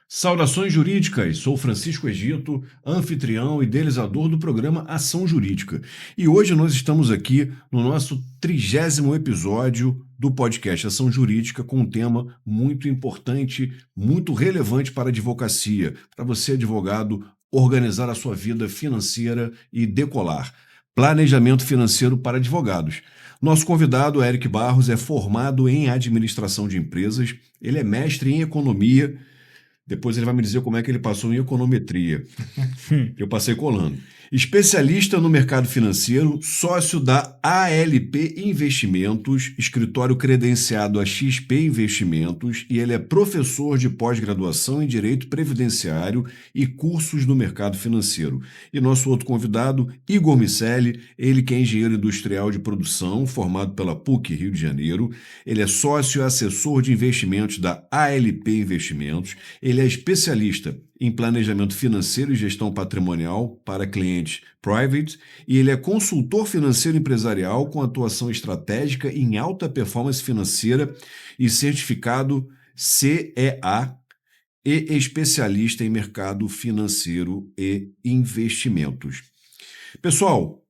Saudações jurídicas, sou Francisco Egito, anfitrião e idealizador do programa Ação Jurídica. E hoje nós estamos aqui no nosso 30º episódio do podcast Ação Jurídica com um tema muito importante, muito relevante para a advocacia, para você advogado organizar a sua vida financeira e decolar. Planejamento financeiro para advogados. Nosso convidado, Eric Barros, é formado em administração de empresas, ele é mestre em economia. Depois ele vai me dizer como é que ele passou em econometria. Eu passei colando. Especialista no mercado financeiro, sócio da ALP Investimentos, escritório credenciado a XP Investimentos, e ele é professor de pós-graduação em Direito Previdenciário e cursos no mercado financeiro. E nosso outro convidado, Igor Miceli, ele que é engenheiro industrial de produção, formado pela PUC Rio de Janeiro. Ele é sócio e assessor de investimentos da ALP Investimentos. Ele é especialista em planejamento financeiro e gestão patrimonial para clientes private, e ele é consultor financeiro empresarial com atuação estratégica em alta performance financeira e certificado CEA e especialista em mercado financeiro e investimentos. Pessoal,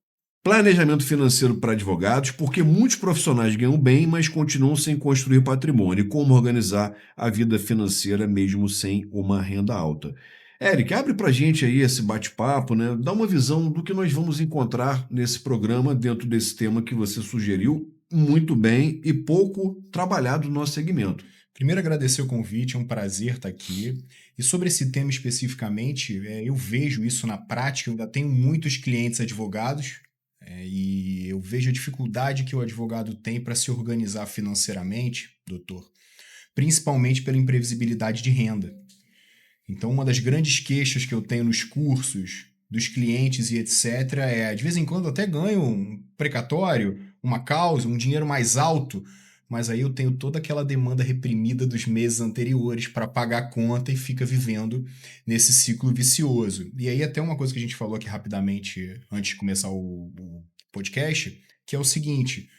planejamento financeiro para advogados, porque muitos profissionais ganham bem, mas continuam sem construir patrimônio. Como organizar a vida financeira mesmo sem uma renda alta? Eric, abre para a gente aí esse bate-papo, né? Dá uma visão do que nós vamos encontrar nesse programa dentro desse tema que você sugeriu muito bem e pouco trabalhado no nosso segmento. Primeiro, agradecer o convite, é um prazer estar aqui. E sobre esse tema especificamente, eu vejo isso na prática, eu ainda tenho muitos clientes advogados, e eu vejo a dificuldade que o advogado tem para se organizar financeiramente, doutor, principalmente pela imprevisibilidade de renda. Então, uma das grandes queixas que eu tenho nos cursos dos clientes e etc. de vez em quando, eu até ganho um precatório, uma causa, um dinheiro mais alto, mas aí eu tenho toda aquela demanda reprimida dos meses anteriores para pagar a conta e fica vivendo nesse ciclo vicioso. E aí até uma coisa que a gente falou aqui rapidamente antes de começar o podcast, que é o seguinte: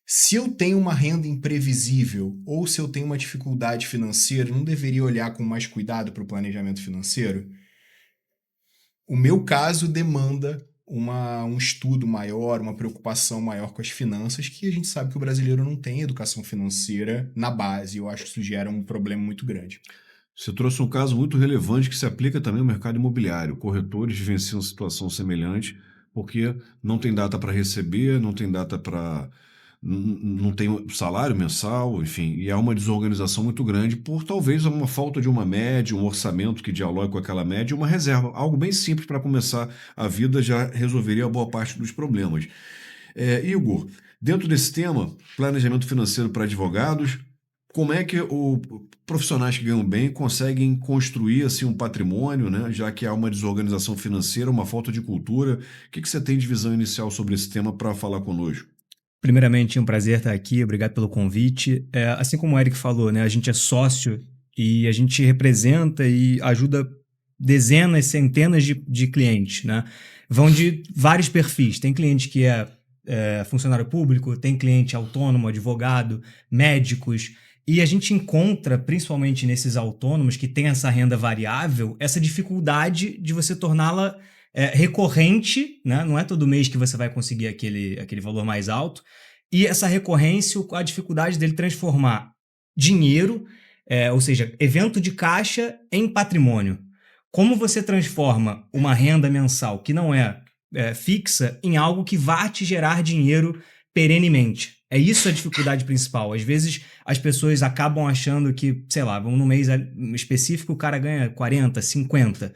se eu tenho uma renda imprevisível ou se eu tenho uma dificuldade financeira, não deveria olhar com mais cuidado para o planejamento financeiro? O meu caso demanda um estudo maior, uma preocupação maior com as finanças, que a gente sabe que o brasileiro não tem educação financeira na base. Eu acho que isso gera um problema muito grande. Você trouxe um caso muito relevante que se aplica também ao mercado imobiliário. Corretores vivenciam situação semelhante porque não tem data para receber, não tem data para... não tem salário mensal, enfim, e há uma desorganização muito grande por talvez uma falta de uma média, um orçamento que dialogue com aquela média e uma reserva. Algo bem simples para começar a vida já resolveria boa parte dos problemas. Igor, dentro desse tema, planejamento financeiro para advogados, como é que os profissionais que ganham bem conseguem construir assim, um patrimônio, né? Já que há uma desorganização financeira, uma falta de cultura? O que você tem de visão inicial sobre esse tema para falar conosco? Primeiramente, é um prazer estar aqui, obrigado pelo convite. Assim como o Eric falou, né, a gente é sócio e a gente representa e ajuda dezenas, centenas de clientes, né? Vão de vários perfis. Tem cliente que é funcionário público, tem cliente autônomo, advogado, médicos. E a gente encontra, principalmente nesses autônomos que têm essa renda variável, essa dificuldade de você torná-la recorrente, né? Não é todo mês que você vai conseguir aquele valor mais alto. E essa recorrência, a dificuldade dele transformar dinheiro, ou seja, evento de caixa, em patrimônio. Como você transforma uma renda mensal que não é fixa em algo que vá te gerar dinheiro perenemente? É isso a dificuldade principal. Às vezes as pessoas acabam achando que, sei lá, num mês específico o cara ganha 40, 50.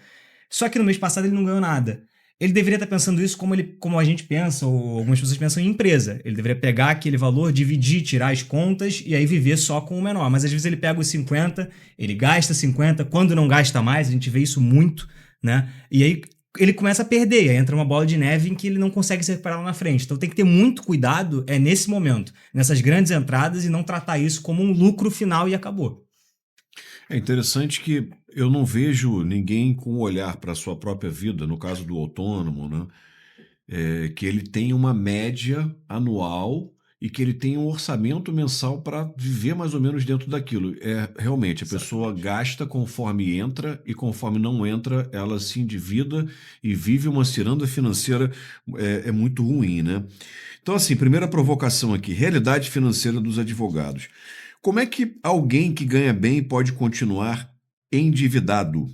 Só que no mês passado ele não ganhou nada. Ele deveria estar pensando isso como a gente pensa, ou algumas pessoas pensam em empresa. Ele deveria pegar aquele valor, dividir, tirar as contas e aí viver só com o menor. Mas às vezes ele pega os 50, ele gasta 50, quando não gasta mais, a gente vê isso muito, né? E aí ele começa a perder, e aí entra uma bola de neve em que ele não consegue se recuperar lá na frente. Então tem que ter muito cuidado nesse momento, nessas grandes entradas, e não tratar isso como um lucro final e acabou. É interessante que eu não vejo ninguém com um olhar para a sua própria vida, no caso do autônomo, né? Que ele tem uma média anual e que ele tem um orçamento mensal para viver mais ou menos dentro daquilo. Realmente, a pessoa gasta conforme entra e conforme não entra, ela se endivida e vive uma ciranda financeira muito ruim, né? Então, assim, primeira provocação aqui, realidade financeira dos advogados. Como é que alguém que ganha bem pode continuar endividado?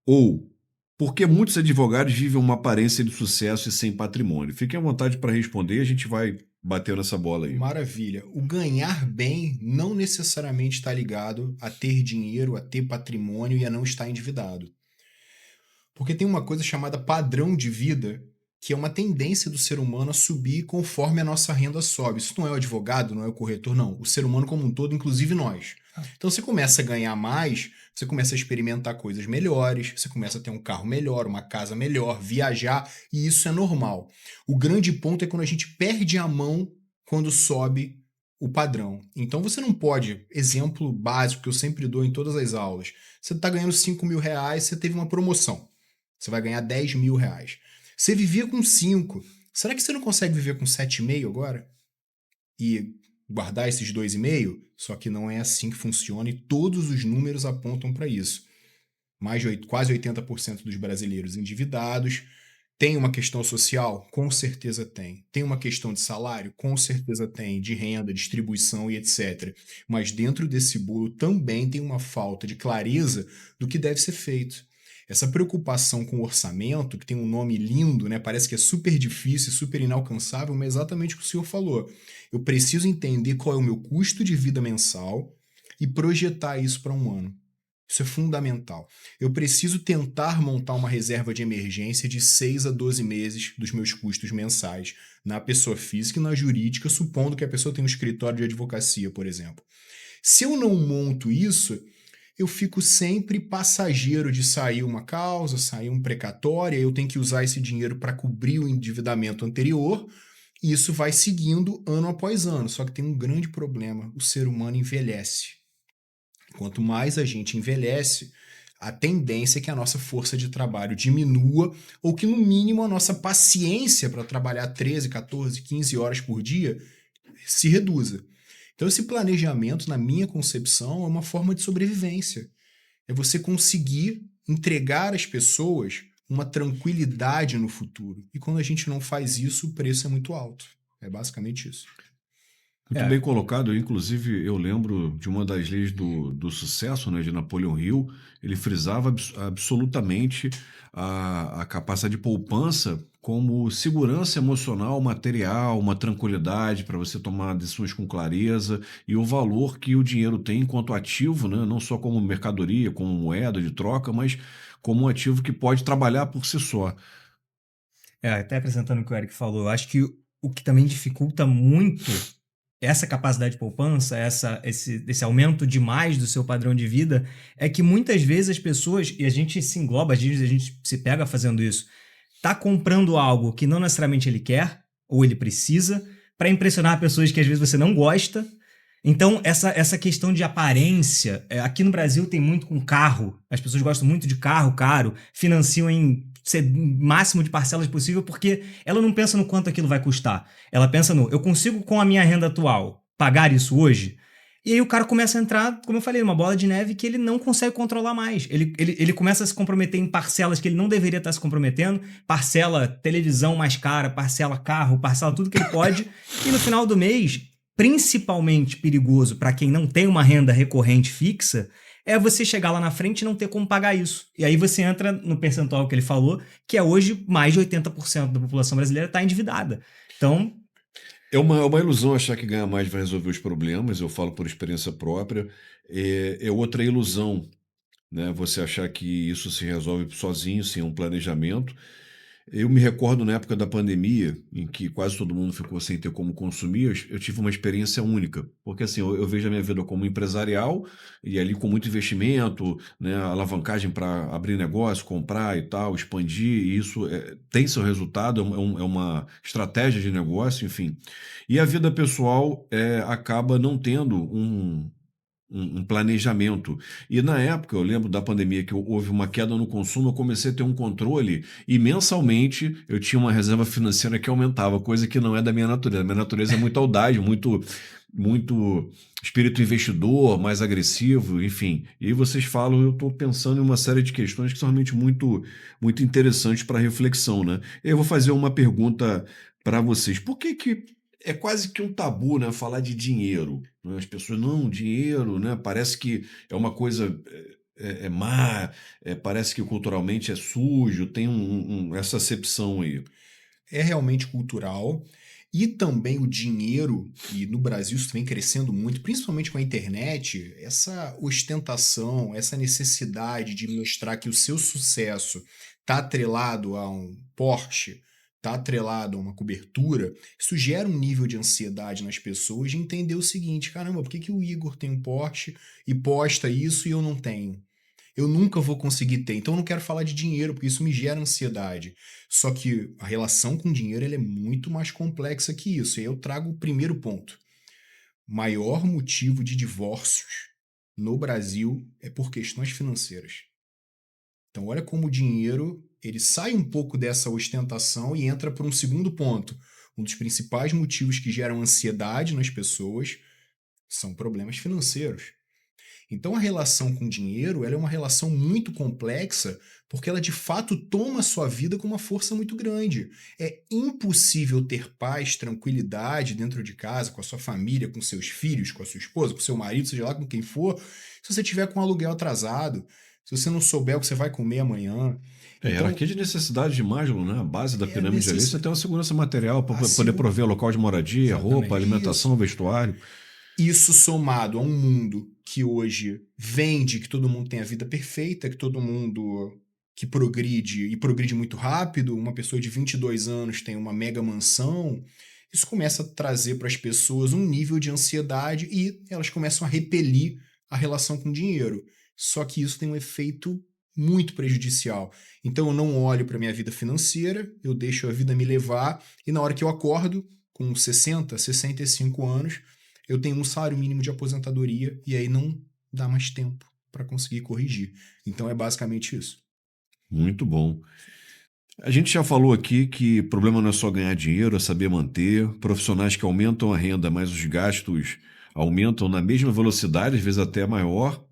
Ou por que muitos advogados vivem uma aparência de sucesso e sem patrimônio? Fiquem à vontade para responder, a gente vai bater nessa bola aí. Maravilha. O ganhar bem não necessariamente está ligado a ter dinheiro, a ter patrimônio e a não estar endividado. Porque tem uma coisa chamada padrão de vida, que é uma tendência do ser humano a subir conforme a nossa renda sobe. Isso não é o advogado, não é o corretor, não. O ser humano como um todo, inclusive nós. Então você começa a ganhar mais, você começa a experimentar coisas melhores, você começa a ter um carro melhor, uma casa melhor, viajar, e isso é normal. O grande ponto é quando a gente perde a mão quando sobe o padrão. Então você não pode, exemplo básico que eu sempre dou em todas as aulas, você está ganhando 5 mil reais, você teve uma promoção, você vai ganhar 10 mil reais. Você vivia com 5, será que você não consegue viver com 7,5 agora? E guardar esses 2,5? Só que não é assim que funciona e todos os números apontam para isso. Quase 80% dos brasileiros endividados. Tem uma questão social? Com certeza tem. Tem uma questão de salário? Com certeza tem. De renda, distribuição e etc. Mas dentro desse bolo também tem uma falta de clareza do que deve ser feito. Essa preocupação com o orçamento, que tem um nome lindo, né? Parece que é super difícil, super inalcançável, mas é exatamente o que o senhor falou. Eu preciso entender qual é o meu custo de vida mensal e projetar isso para um ano. Isso é fundamental. Eu preciso tentar montar uma reserva de emergência de 6 a 12 meses dos meus custos mensais, na pessoa física e na jurídica, supondo que a pessoa tenha um escritório de advocacia, por exemplo. Se eu não monto isso, eu fico sempre passageiro de sair uma causa, sair um precatório, eu tenho que usar esse dinheiro para cobrir o endividamento anterior, e isso vai seguindo ano após ano. Só que tem um grande problema: o ser humano envelhece. Quanto mais a gente envelhece, a tendência é que a nossa força de trabalho diminua ou que, no mínimo, a nossa paciência para trabalhar 13, 14, 15 horas por dia se reduza. Então, esse planejamento, na minha concepção, é uma forma de sobrevivência. É você conseguir entregar às pessoas uma tranquilidade no futuro. E quando a gente não faz isso, o preço é muito alto. É basicamente isso. Muito bem colocado. Inclusive, eu lembro de uma das leis do sucesso, né, de Napoleão Hill. Ele frisava absolutamente a capacidade de poupança como segurança emocional, material, uma tranquilidade para você tomar decisões com clareza e o valor que o dinheiro tem enquanto ativo, né, não só como mercadoria, como moeda de troca, mas como um ativo que pode trabalhar por si só. Até acrescentando o que o Eric falou, eu acho que o que também dificulta muito essa capacidade de poupança, esse aumento demais do seu padrão de vida, é que muitas vezes as pessoas, e a gente se engloba, a gente se pega fazendo isso, tá comprando algo que não necessariamente ele quer, ou ele precisa, para impressionar pessoas que às vezes você não gosta. Então, essa questão de aparência, aqui no Brasil tem muito com carro, as pessoas gostam muito de carro caro, financiam em ser máximo de parcelas possível, porque ela não pensa no quanto aquilo vai custar. Ela pensa no, eu consigo com a minha renda atual pagar isso hoje? E aí o cara começa a entrar, como eu falei, numa bola de neve que ele não consegue controlar mais. Ele começa a se comprometer em parcelas que ele não deveria estar se comprometendo, parcela televisão mais cara, parcela carro, parcela tudo que ele pode, e no final do mês, principalmente perigoso para quem não tem uma renda recorrente fixa, é você chegar lá na frente e não ter como pagar isso. E aí você entra no percentual que ele falou, que é hoje mais de 80% da população brasileira está endividada. Então... É uma ilusão achar que ganhar mais vai resolver os problemas, eu falo por experiência própria. É outra ilusão, né? Você achar que isso se resolve sozinho, sem um planejamento. Eu me recordo na época da pandemia, em que quase todo mundo ficou sem ter como consumir, eu tive uma experiência única, porque assim, eu vejo a minha vida como empresarial, e ali com muito investimento, né, alavancagem para abrir negócio, comprar e tal, expandir, e isso tem seu resultado, é uma estratégia de negócio, enfim. E a vida pessoal acaba não tendo um planejamento. E na época, eu lembro da pandemia que houve uma queda no consumo, eu comecei a ter um controle e mensalmente eu tinha uma reserva financeira que aumentava, coisa que não é da minha natureza. A minha natureza é muito audaz, muito espírito investidor, mais agressivo, enfim. E aí vocês falam, eu estou pensando em uma série de questões que são realmente muito interessantes para reflexão, né? Eu vou fazer uma pergunta para vocês. Por que é quase que um tabu, né, falar de dinheiro, né? As pessoas, não, dinheiro, né, parece que é uma coisa má, parece que culturalmente é sujo, tem essa acepção aí. É realmente cultural. E também o dinheiro, e no Brasil isso vem crescendo muito, principalmente com a internet, essa ostentação, essa necessidade de mostrar que o seu sucesso está atrelado a um Porsche, está atrelado a uma cobertura, isso gera um nível de ansiedade nas pessoas de entender o seguinte: caramba, por que o Igor tem um Porsche e posta isso e eu não tenho? Eu nunca vou conseguir ter, então eu não quero falar de dinheiro, porque isso me gera ansiedade. Só que a relação com dinheiro ela é muito mais complexa que isso. E aí eu trago o primeiro ponto. Maior motivo de divórcios no Brasil é por questões financeiras. Então olha como o dinheiro ele sai um pouco dessa ostentação e entra por um segundo ponto. Um dos principais motivos que geram ansiedade nas pessoas são problemas financeiros. Então a relação com o dinheiro ela é uma relação muito complexa porque ela de fato toma a sua vida com uma força muito grande. É impossível ter paz, tranquilidade dentro de casa, com a sua família, com seus filhos, com a sua esposa, com seu marido, seja lá com quem for, se você tiver com um aluguel atrasado, se você não souber o que você vai comer amanhã. A Então, hierarquia de necessidade de Maslow, né? A base da é pirâmide ali, você tem uma segurança material para poder prover local de moradia, roupa, Exatamente. alimentação, vestuário. Isso somado a um mundo que hoje vende que todo mundo tem a vida perfeita, que todo mundo que progride e progride muito rápido, uma pessoa de 22 anos tem uma mega mansão, isso começa a trazer para as pessoas um nível de ansiedade e elas começam a repelir a relação com o dinheiro. Só que isso tem um efeito muito prejudicial. Então eu não olho para minha vida financeira, eu deixo a vida me levar e na hora que eu acordo, com 60, 65 anos, eu tenho um salário mínimo de aposentadoria e aí não dá mais tempo para conseguir corrigir. Então é basicamente isso. Muito bom. A gente já falou aqui que problema não é só ganhar dinheiro, é saber manter. Profissionais que aumentam a renda, mas os gastos aumentam na mesma velocidade, às vezes até maior.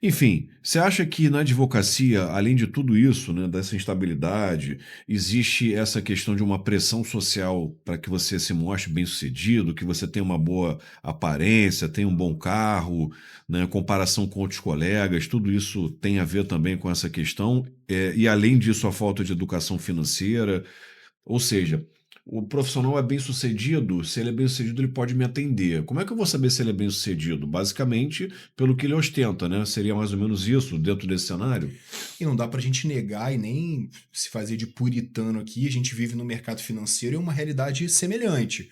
Enfim, você acha que na advocacia, além de tudo isso, né, dessa instabilidade, existe essa questão de uma pressão social para que você se mostre bem-sucedido, que você tenha uma boa aparência, tenha um bom carro, né, comparação com outros colegas, tudo isso tem a ver também com essa questão, e além disso, a falta de educação financeira, ou seja, o profissional é bem-sucedido, se ele é bem-sucedido, ele pode me atender. Como é que eu vou saber se ele é bem-sucedido? Basicamente, pelo que ele ostenta, né? Seria mais ou menos isso dentro desse cenário? E não dá para a gente negar e nem se fazer de puritano aqui, a gente vive no mercado financeiro e é uma realidade semelhante.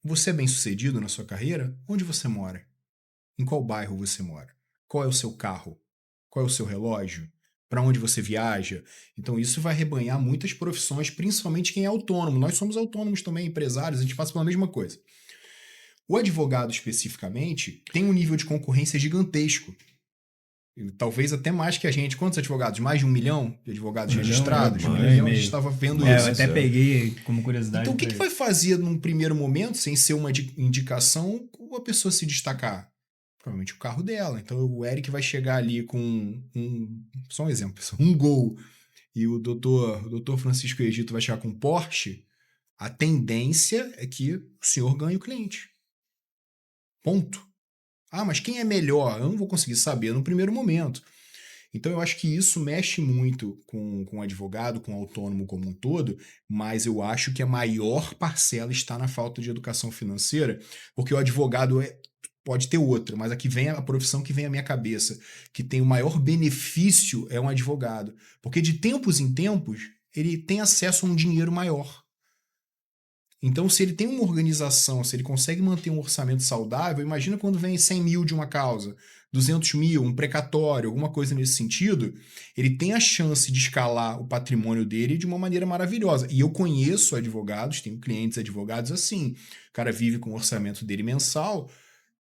Você é bem-sucedido na sua carreira? Onde você mora? Em qual bairro você mora? Qual é o seu carro? Qual é o seu relógio? Para onde você viaja? Então isso vai arrebanhar muitas profissões, principalmente quem é autônomo. Nós somos autônomos também, empresários, a gente passa pela mesma coisa. O advogado especificamente tem um nível de concorrência gigantesco. Talvez até mais que a gente. Quantos advogados? Mais de 1 milhão de advogados registrados? 1 1 milhão e milhão, a meio. gente estava vendo Eu isso. até peguei como curiosidade. Então, o que vai fazer num primeiro momento, sem ser uma indicação, a pessoa se destacar? Provavelmente o carro dela. Então, o Eric vai chegar ali com só um exemplo, um Gol, e o doutor Francisco Egito vai chegar com um Porsche. A tendência é que o senhor ganhe o cliente. Ponto. Ah, mas quem é melhor? Eu não vou conseguir saber no primeiro momento. Então eu acho que isso mexe muito com o advogado, com o autônomo como um todo, mas eu acho que a maior parcela está na falta de educação financeira, porque o advogado pode ter outra, mas aqui vem a profissão que vem à minha cabeça, que tem o maior benefício é um advogado, porque de tempos em tempos ele tem acesso a um dinheiro maior. Então, se ele tem uma organização, se ele consegue manter um orçamento saudável, imagina quando vem 100 mil de uma causa, 200 mil, um precatório, alguma coisa nesse sentido, ele tem a chance de escalar o patrimônio dele de uma maneira maravilhosa. E eu conheço advogados, tenho clientes advogados assim, o cara vive com o orçamento dele mensal,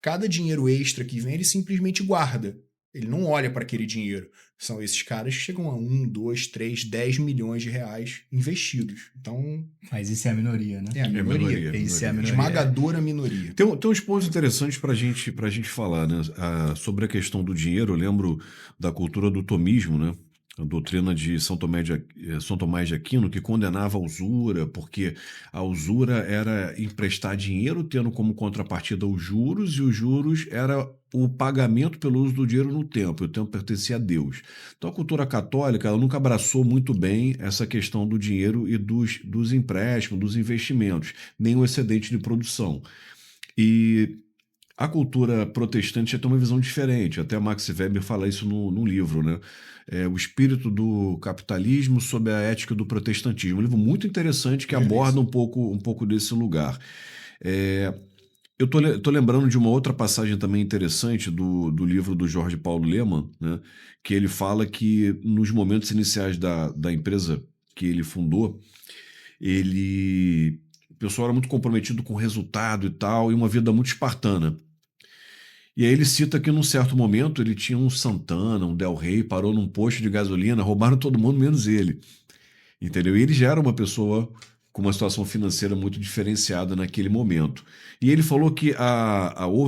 Cada dinheiro extra que vem, ele simplesmente guarda. Ele não olha para aquele dinheiro. São esses caras que chegam a 1, 2, 3, 10 milhões de reais investidos. Então, Mas isso é a minoria, né? é a minoria. Isso é a minoria. Esmagadora minoria. Tem uns pontos interessantes para gente falar, né? Sobre a questão do dinheiro. Eu lembro da cultura do tomismo, né? A doutrina de São Tomás de Aquino, que condenava a usura, porque a usura era emprestar dinheiro, tendo como contrapartida os juros, e os juros era o pagamento pelo uso do dinheiro no tempo, e o tempo pertencia a Deus. Então a cultura católica ela nunca abraçou muito bem essa questão do dinheiro e dos empréstimos, dos investimentos, nem o excedente de produção. E a cultura protestante já tem uma visão diferente, até Max Weber fala isso no livro, né? O espírito do capitalismo sob a ética do protestantismo. Um livro muito interessante que aborda um pouco desse lugar. Eu tô lembrando de uma outra passagem também interessante do livro do Jorge Paulo Lemann, né? Que ele fala que nos momentos iniciais da empresa que ele fundou, o pessoal era muito comprometido com o resultado e tal, e uma vida muito espartana. E aí ele cita que num certo momento ele tinha um Santana, um Del Rey, parou num posto de gasolina, roubaram todo mundo menos ele. Entendeu? E ele já era uma pessoa com uma situação financeira muito diferenciada naquele momento. E ele falou que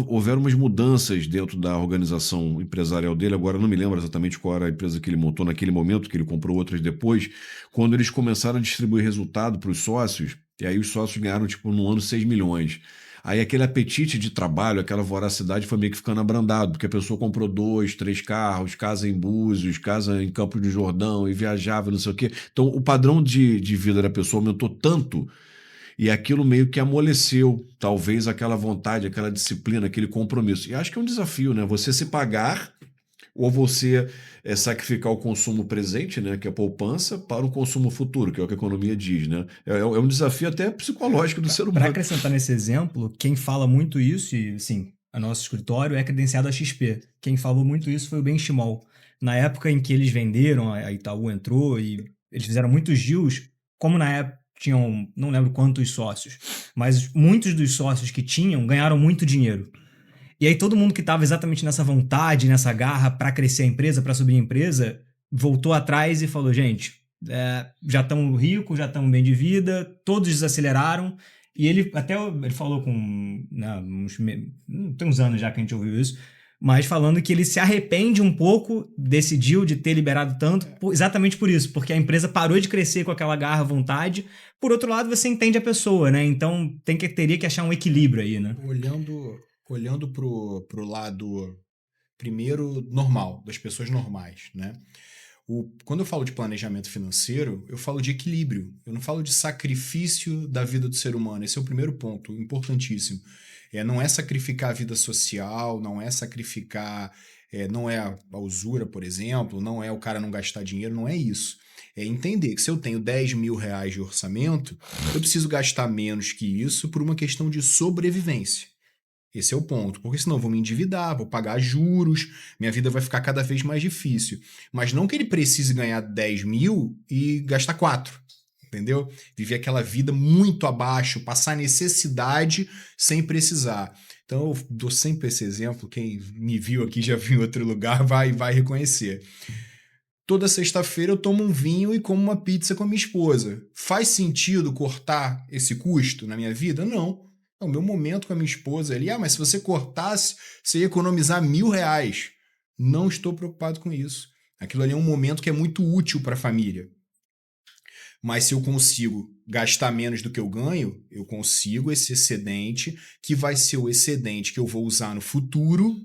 houveram umas mudanças dentro da organização empresarial dele, agora eu não me lembro exatamente qual era a empresa que ele montou naquele momento, que ele comprou outras depois, quando eles começaram a distribuir resultado para os sócios, e aí os sócios ganharam, tipo, no ano 6 milhões. Aí aquele apetite de trabalho, aquela voracidade foi meio que ficando abrandado, porque a pessoa comprou 2, 3 carros, casa em Búzios, casa em Campos do Jordão e viajava, não sei o quê. Então o padrão de vida da pessoa aumentou tanto e aquilo meio que amoleceu, talvez aquela vontade, aquela disciplina, aquele compromisso. E acho que é um desafio, né? Você se pagar ou você sacrificar o consumo presente, né, que é a poupança, para o consumo futuro, que é o que a economia diz, né? É um desafio até psicológico do ser humano. Para acrescentar nesse exemplo, quem fala muito isso, e assim, o nosso escritório é credenciado a XP. Quem falou muito isso foi o Benchimol. Na época em que eles venderam, a Itaú entrou e eles fizeram muitos deals, como na época tinham, não lembro quantos sócios, mas muitos dos sócios que tinham ganharam muito dinheiro. E aí todo mundo que estava exatamente nessa vontade, nessa garra para crescer a empresa, para subir a empresa, voltou atrás e falou, gente, já estamos ricos, já estamos bem de vida, todos desaceleraram. E ele falou com... tem uns anos já que a gente ouviu isso, mas falando que ele se arrepende um pouco desse deal de ter liberado tanto, exatamente por isso, porque a empresa parou de crescer com aquela garra, vontade. Por outro lado, você entende a pessoa, né? Então teria que achar um equilíbrio aí, né? Olhando pro lado, primeiro, normal, das pessoas normais, né? Quando eu falo de planejamento financeiro, eu falo de equilíbrio. Eu não falo de sacrifício da vida do ser humano. Esse é o primeiro ponto, importantíssimo. Não é sacrificar a vida social, não é sacrificar... não é a usura, por exemplo, não é o cara não gastar dinheiro, não é isso. É entender que se eu tenho 10 mil reais de orçamento, eu preciso gastar menos que isso por uma questão de sobrevivência. Esse é o ponto, porque senão eu vou me endividar, vou pagar juros, minha vida vai ficar cada vez mais difícil. Mas não que ele precise ganhar 10 mil e gastar 4, entendeu? Viver aquela vida muito abaixo, passar necessidade sem precisar. Então eu dou sempre esse exemplo, quem me viu aqui já viu em outro lugar vai reconhecer. Toda sexta-feira eu tomo um vinho e como uma pizza com a minha esposa. Faz sentido cortar esse custo na minha vida? Não. O meu momento com a minha esposa ali, mas se você cortasse, você ia economizar R$1.000. Não estou preocupado com isso. Aquilo ali é um momento que é muito útil para a família. Mas se eu consigo gastar menos do que eu ganho, eu consigo esse excedente, que vai ser o excedente que eu vou usar no futuro,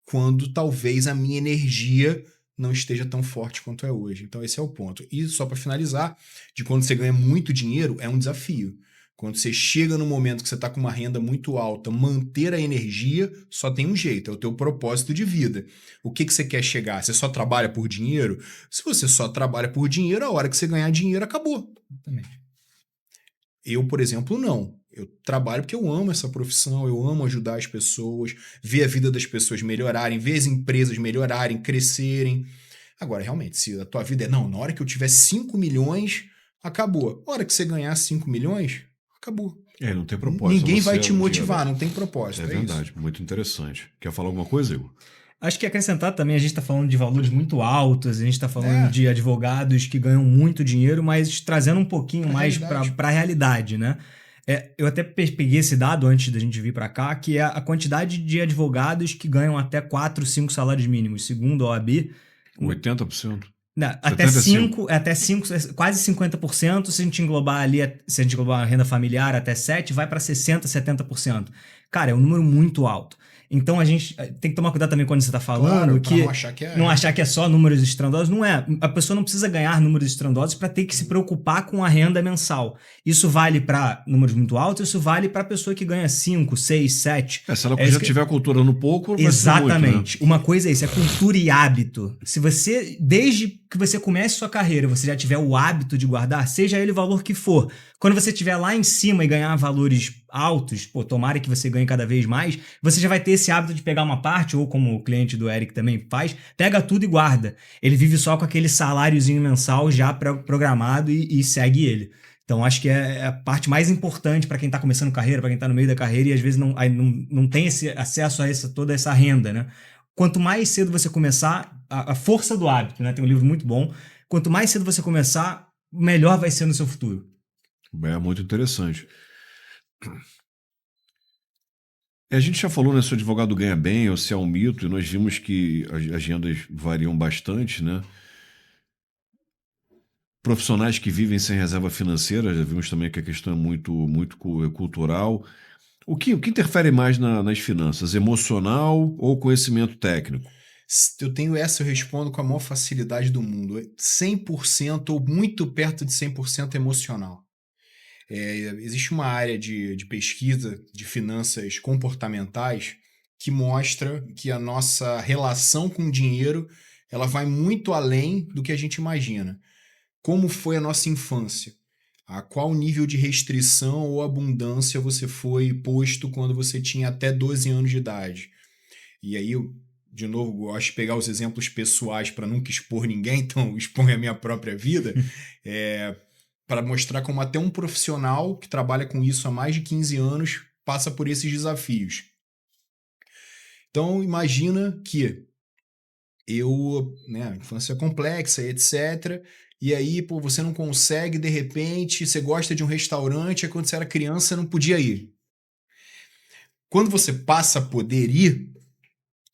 quando talvez a minha energia não esteja tão forte quanto é hoje. Então esse é o ponto. E só para finalizar, de quando você ganha muito dinheiro, é um desafio. Quando você chega no momento que você está com uma renda muito alta, manter a energia só tem um jeito, é o teu propósito de vida. O que você quer chegar? Você só trabalha por dinheiro? Se você só trabalha por dinheiro, a hora que você ganhar dinheiro, acabou. Exatamente. Eu, por exemplo, não. Eu trabalho porque eu amo essa profissão, eu amo ajudar as pessoas, ver a vida das pessoas melhorarem, ver as empresas melhorarem, crescerem. Agora, realmente, se a tua vida é, não, na hora que eu tiver 5 milhões, acabou. Na hora que você ganhar 5 milhões... acabou. Não tem propósito. Ninguém você vai é te o motivar, dinheiro. não tem propósito. É verdade, muito interessante. Quer falar alguma coisa, Igor? Acho que acrescentar também, a gente está falando de valores muito altos, a gente está falando É. de advogados que ganham muito dinheiro, mas trazendo um pouquinho mais realidade. para a realidade, né? Eu até peguei esse dado antes da gente vir para cá, que é a quantidade de advogados que ganham até 4, 5 salários mínimos, segundo a OAB. 80%. Não, até 5, quase 50%, se a gente englobar ali, se a gente englobar a renda familiar até 7, vai para 60%, 70%. Cara, é um número muito alto. Então a gente tem que tomar cuidado também quando você está falando Claro, que não achar que é só números estrondosos. Não é. A pessoa não precisa ganhar números estrondosos para ter que se preocupar com a renda mensal. Isso vale para números muito altos, isso vale para a pessoa que ganha 5, 6, 7. Se ela já tiver cultura no pouco, vai ser muito, Exatamente. né? Uma coisa é isso, é cultura e hábito. Se você, desde que você comece sua carreira, você já tiver o hábito de guardar, seja ele o valor que for, quando você estiver lá em cima e ganhar valores altos, tomara que você ganhe cada vez mais, você já vai ter esse hábito de pegar uma parte, ou como o cliente do Eric também faz, pega tudo e guarda. Ele vive só com aquele saláriozinho mensal já programado e segue ele. Então, acho que é a parte mais importante para quem está começando carreira, para quem está no meio da carreira e às vezes não tem esse acesso a toda essa renda, né? Quanto mais cedo você começar, a força do hábito, né? Tem um livro muito bom. Quanto mais cedo você começar, melhor vai ser no seu futuro. É muito interessante. A gente já falou, né, se o advogado ganha bem ou se é um mito, e nós vimos que as rendas variam bastante, né? Profissionais que vivem sem reserva financeira, já vimos também que a questão é muito cultural. O que interfere mais nas finanças? Emocional ou conhecimento técnico? Eu tenho essa, eu respondo com a maior facilidade do mundo. 100% ou muito perto de 100% emocional. Existe uma área de pesquisa de finanças comportamentais que mostra que a nossa relação com o dinheiro ela vai muito além do que a gente imagina. Como foi a nossa infância? A qual nível de restrição ou abundância você foi posto quando você tinha até 12 anos de idade? E aí, de novo, gosto de pegar os exemplos pessoais para nunca expor ninguém, então exponho a minha própria vida, para mostrar como até um profissional que trabalha com isso há mais de 15 anos passa por esses desafios. Então, imagina que infância complexa, etc., e aí, você não consegue, de repente, você gosta de um restaurante, e quando você era criança, você não podia ir. Quando você passa a poder ir,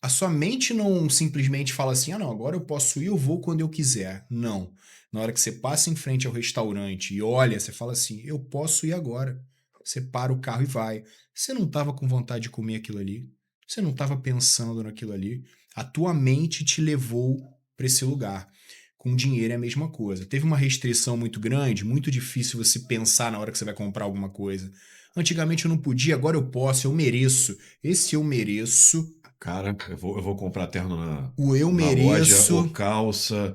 a sua mente não simplesmente fala assim, não, agora eu posso ir, eu vou quando eu quiser. Não. Na hora que você passa em frente ao restaurante e olha, você fala assim, eu posso ir agora. Você para o carro e vai. Você não estava com vontade de comer aquilo ali. Você não estava pensando naquilo ali. A tua mente te levou para esse lugar. Com dinheiro é a mesma coisa. Teve uma restrição muito grande, muito difícil você pensar na hora que você vai comprar alguma coisa. Antigamente eu não podia, agora eu posso, eu mereço. Esse eu mereço. Cara, eu vou comprar terno na mereço. loja, ou calça,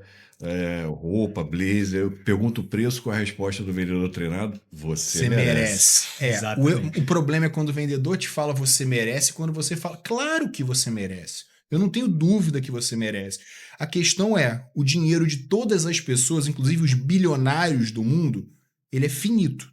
roupa, blazer. Eu pergunto o preço com a resposta do vendedor treinado. Você merece. O problema é quando o vendedor te fala você merece, quando você fala, claro que você merece. Eu não tenho dúvida que você merece. A questão é, o dinheiro de todas as pessoas, inclusive os bilionários do mundo, ele é finito.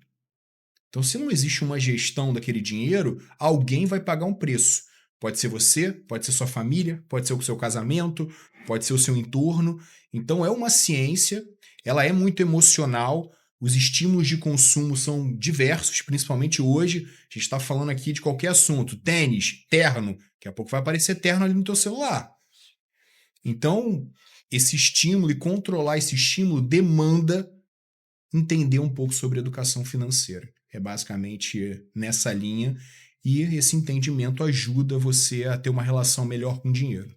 Então, se não existe uma gestão daquele dinheiro, alguém vai pagar um preço. Pode ser você, pode ser sua família, pode ser o seu casamento, pode ser o seu entorno. Então, é uma ciência, ela é muito emocional, os estímulos de consumo são diversos, principalmente hoje. A gente está falando aqui de qualquer assunto. Tênis, terno. Daqui a pouco vai aparecer terno ali no teu celular. Então, esse estímulo e controlar esse estímulo demanda entender um pouco sobre educação financeira. É basicamente nessa linha. E esse entendimento ajuda você a ter uma relação melhor com o dinheiro.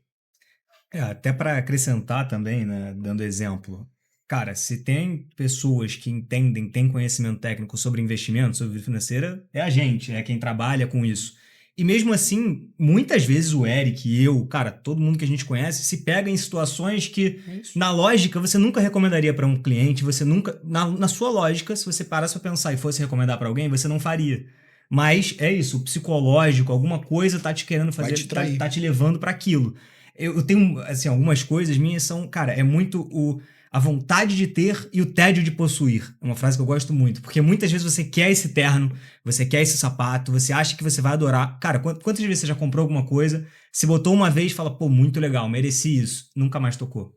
Até para acrescentar também, né, dando exemplo. Cara, se tem pessoas que entendem, têm conhecimento técnico sobre investimento, sobre vida financeira, é a gente, é quem trabalha com isso. E mesmo assim, muitas vezes o Eric, eu, cara, todo mundo que a gente conhece, se pega em situações que, na lógica, você nunca recomendaria para um cliente, você nunca, na sua lógica, se você parasse para pensar e fosse recomendar para alguém, você não faria. Mas é isso, o psicológico, alguma coisa tá te querendo fazer, tá te levando para aquilo. Eu tenho, assim, algumas coisas minhas são, cara, é muito a vontade de ter e o tédio de possuir. É uma frase que eu gosto muito, porque muitas vezes você quer esse terno, você quer esse sapato, você acha que você vai adorar. Cara, quantas vezes você já comprou alguma coisa, se botou uma vez e fala, pô, muito legal, mereci isso, nunca mais tocou.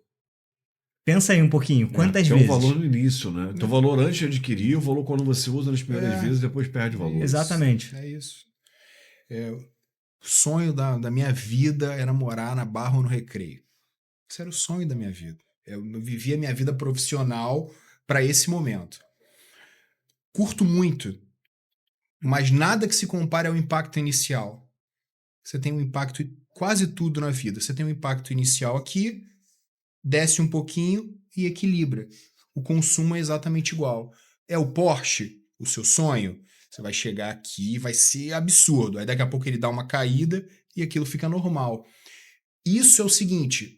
Pensa aí um pouquinho, quantas que vezes? é o valor no início, né? Então, o valor antes de adquirir, o valor quando você usa nas primeiras vezes, depois perde valor. Exatamente. É isso. O sonho da minha vida era morar na Barra ou no Recreio. Esse era o sonho da minha vida. Eu vivia a minha vida profissional para esse momento. Curto muito, mas nada que se compare ao impacto inicial. Você tem um impacto em quase tudo na vida. Você tem um impacto inicial aqui, desce um pouquinho e equilibra. O consumo é exatamente igual. É o Porsche, o seu sonho? Você vai chegar aqui, vai ser absurdo. Aí daqui a pouco ele dá uma caída e aquilo fica normal. Isso é o seguinte,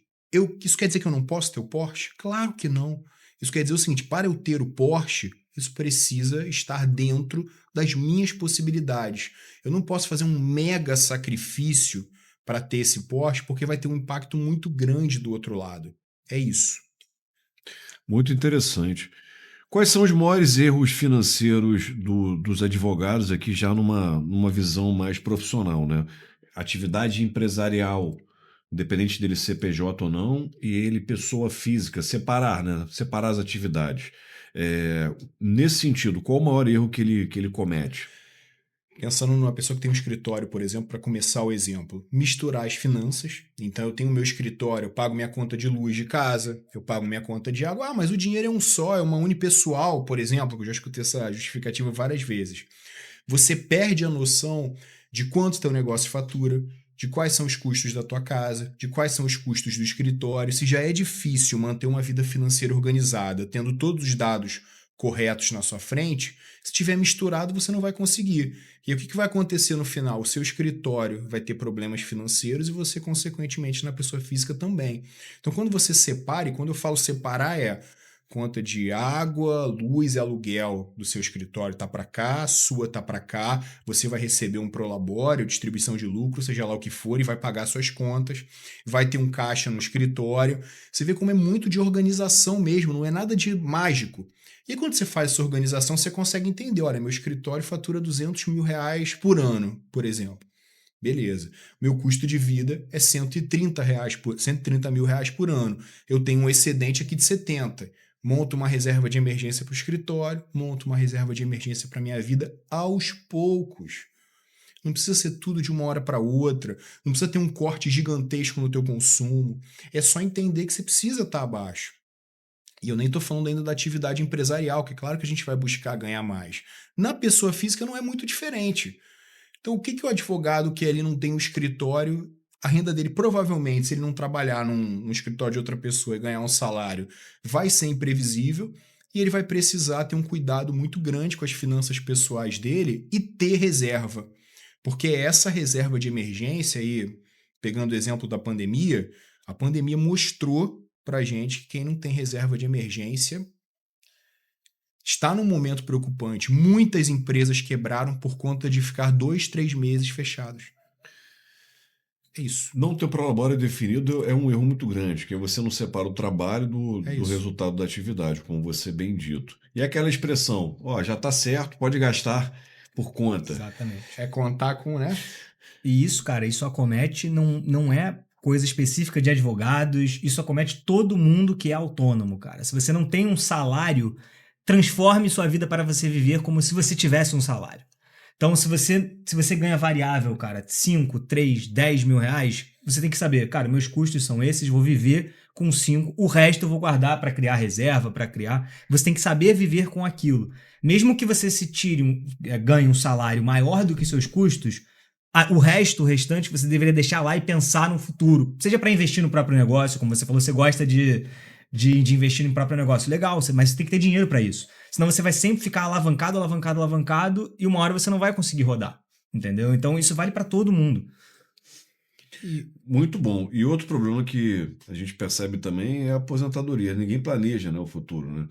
isso quer dizer que eu não posso ter o Porsche? Claro que não. Isso quer dizer o seguinte, para eu ter o Porsche, isso precisa estar dentro das minhas possibilidades. Eu não posso fazer um mega sacrifício para ter esse Porsche, porque vai ter um impacto muito grande do outro lado. É isso. Muito interessante. Quais são os maiores erros financeiros dos advogados aqui, já numa visão mais profissional, né? Atividade empresarial, independente dele ser PJ ou não, e ele, pessoa física, separar, né? Separar as atividades. Nesse sentido, qual o maior erro que ele comete? Pensando numa pessoa que tem um escritório, por exemplo, para começar o exemplo, misturar as finanças. Então, eu tenho o meu escritório, eu pago minha conta de luz de casa, eu pago minha conta de água. Ah, mas o dinheiro é um só, é uma unipessoal, por exemplo, que eu já escutei essa justificativa várias vezes. Você perde a noção de quanto teu negócio fatura, de quais são os custos da tua casa, de quais são os custos do escritório. Se já é difícil manter uma vida financeira organizada, tendo todos os dados corretos na sua frente, se tiver misturado, você não vai conseguir. E aí, o que vai acontecer no final? O seu escritório vai ter problemas financeiros e você, consequentemente, na pessoa física também. Então, quando você separa, e quando eu falo separar, conta de água, luz e aluguel do seu escritório tá para cá, sua tá para cá, você vai receber um prolabore, distribuição de lucro, seja lá o que for, e vai pagar suas contas, vai ter um caixa no escritório. Você vê como é muito de organização mesmo, não é nada de mágico. E quando você faz essa organização, você consegue entender, olha, meu escritório fatura R$200 mil por ano, por exemplo. Beleza. Meu custo de vida é R$130 mil por ano. Eu tenho um excedente aqui de 70. Monto uma reserva de emergência para o escritório, monto uma reserva de emergência para a minha vida aos poucos. Não precisa ser tudo de uma hora para outra, não precisa ter um corte gigantesco no teu consumo. É só entender que você precisa estar abaixo. E eu nem estou falando ainda da atividade empresarial, que é claro que a gente vai buscar ganhar mais. Na pessoa física não é muito diferente. Então, o que o advogado que ele não tem um escritório, a renda dele provavelmente, se ele não trabalhar num escritório de outra pessoa e ganhar um salário, vai ser imprevisível e ele vai precisar ter um cuidado muito grande com as finanças pessoais dele e ter reserva. Porque essa reserva de emergência aí, pegando o exemplo da pandemia, a pandemia mostrou pra gente que quem não tem reserva de emergência está num momento preocupante. Muitas empresas quebraram por conta de ficar 2, 3 meses fechados. É isso. Não ter prolabore definido é um erro muito grande, que você não separa o trabalho do resultado da atividade, como você bem dito. E aquela expressão, já está certo, pode gastar por conta. Exatamente. É contar com, né? E isso, cara, isso acomete, não é coisa específica de advogados, isso acomete todo mundo que é autônomo, cara. Se você não tem um salário, transforme sua vida para você viver como se você tivesse um salário. Então, se você ganha variável, cara, 5, 3, 10 mil reais, você tem que saber, cara, meus custos são esses, vou viver com 5, o resto eu vou guardar para criar reserva, para criar. Você tem que saber viver com aquilo. Mesmo que você ganhe um salário maior do que seus custos, o restante, você deveria deixar lá e pensar no futuro. Seja para investir no próprio negócio, como você falou, você gosta de investir no próprio negócio. Legal, mas você tem que ter dinheiro para isso. Senão você vai sempre ficar alavancado, e uma hora você não vai conseguir rodar. Entendeu? Então isso vale para todo mundo. Muito bom. E outro problema que a gente percebe também é a aposentadoria. Ninguém planeja, né, o futuro, né?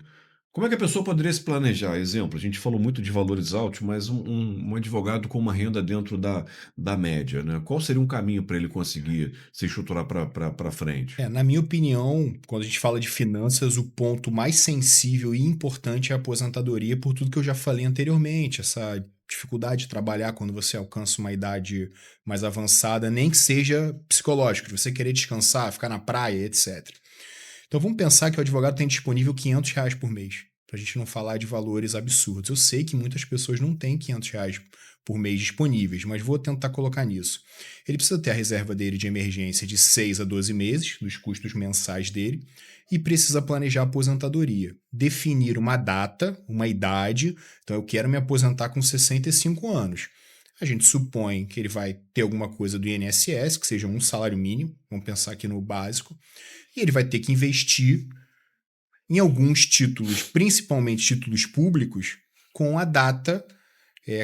Como é que a pessoa poderia se planejar? Exemplo, a gente falou muito de valores altos, mas um advogado com uma renda dentro da média, né? Qual seria um caminho para ele conseguir se estruturar para frente? Na minha opinião, quando a gente fala de finanças, o ponto mais sensível e importante é a aposentadoria, por tudo que eu já falei anteriormente, essa dificuldade de trabalhar quando você alcança uma idade mais avançada, nem que seja psicológico, de você querer descansar, ficar na praia, etc. Então vamos pensar que o advogado tem disponível R$ 500 por mês, para a gente não falar de valores absurdos. Eu sei que muitas pessoas não têm R$ 500 por mês disponíveis, mas vou tentar colocar nisso. Ele precisa ter a reserva dele de emergência de 6 a 12 meses, dos custos mensais dele, e precisa planejar a aposentadoria. Definir uma data, uma idade. Então, eu quero me aposentar com 65 anos. A gente supõe que ele vai ter alguma coisa do INSS, que seja um salário mínimo, vamos pensar aqui no básico, e ele vai ter que investir em alguns títulos, principalmente títulos públicos, com a data,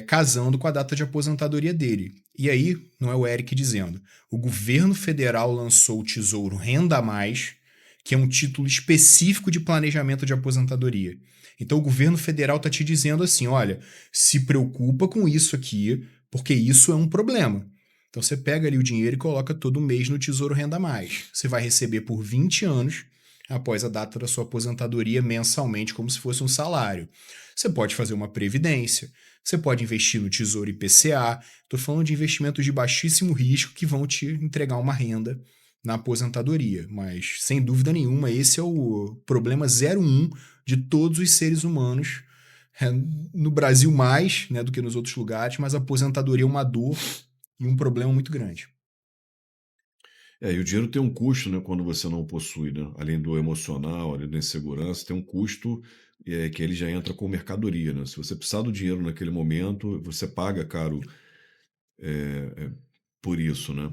casando com a data de aposentadoria dele. E aí, não é o Eric dizendo, o governo federal lançou o Tesouro Renda a Mais, que é um título específico de planejamento de aposentadoria. Então, o governo federal está te dizendo assim, olha, se preocupa com isso aqui, porque isso é um problema. Então, você pega ali o dinheiro e coloca todo mês no Tesouro Renda a Mais. Você vai receber por 20 anos, após a data da sua aposentadoria, mensalmente, como se fosse um salário. Você pode fazer uma previdência, você pode investir no Tesouro IPCA. Estou falando de investimentos de baixíssimo risco que vão te entregar uma renda na aposentadoria. Mas, sem dúvida nenhuma, esse é o problema 01 de todos os seres humanos. No Brasil mais, né, do que nos outros lugares, mas a aposentadoria é uma dor e um problema muito grande. E o dinheiro tem um custo, né, quando você não o possui, né? Além do emocional, além da insegurança, tem um custo que ele já entra com mercadoria, né? Se você precisar do dinheiro naquele momento, você paga caro por isso, né?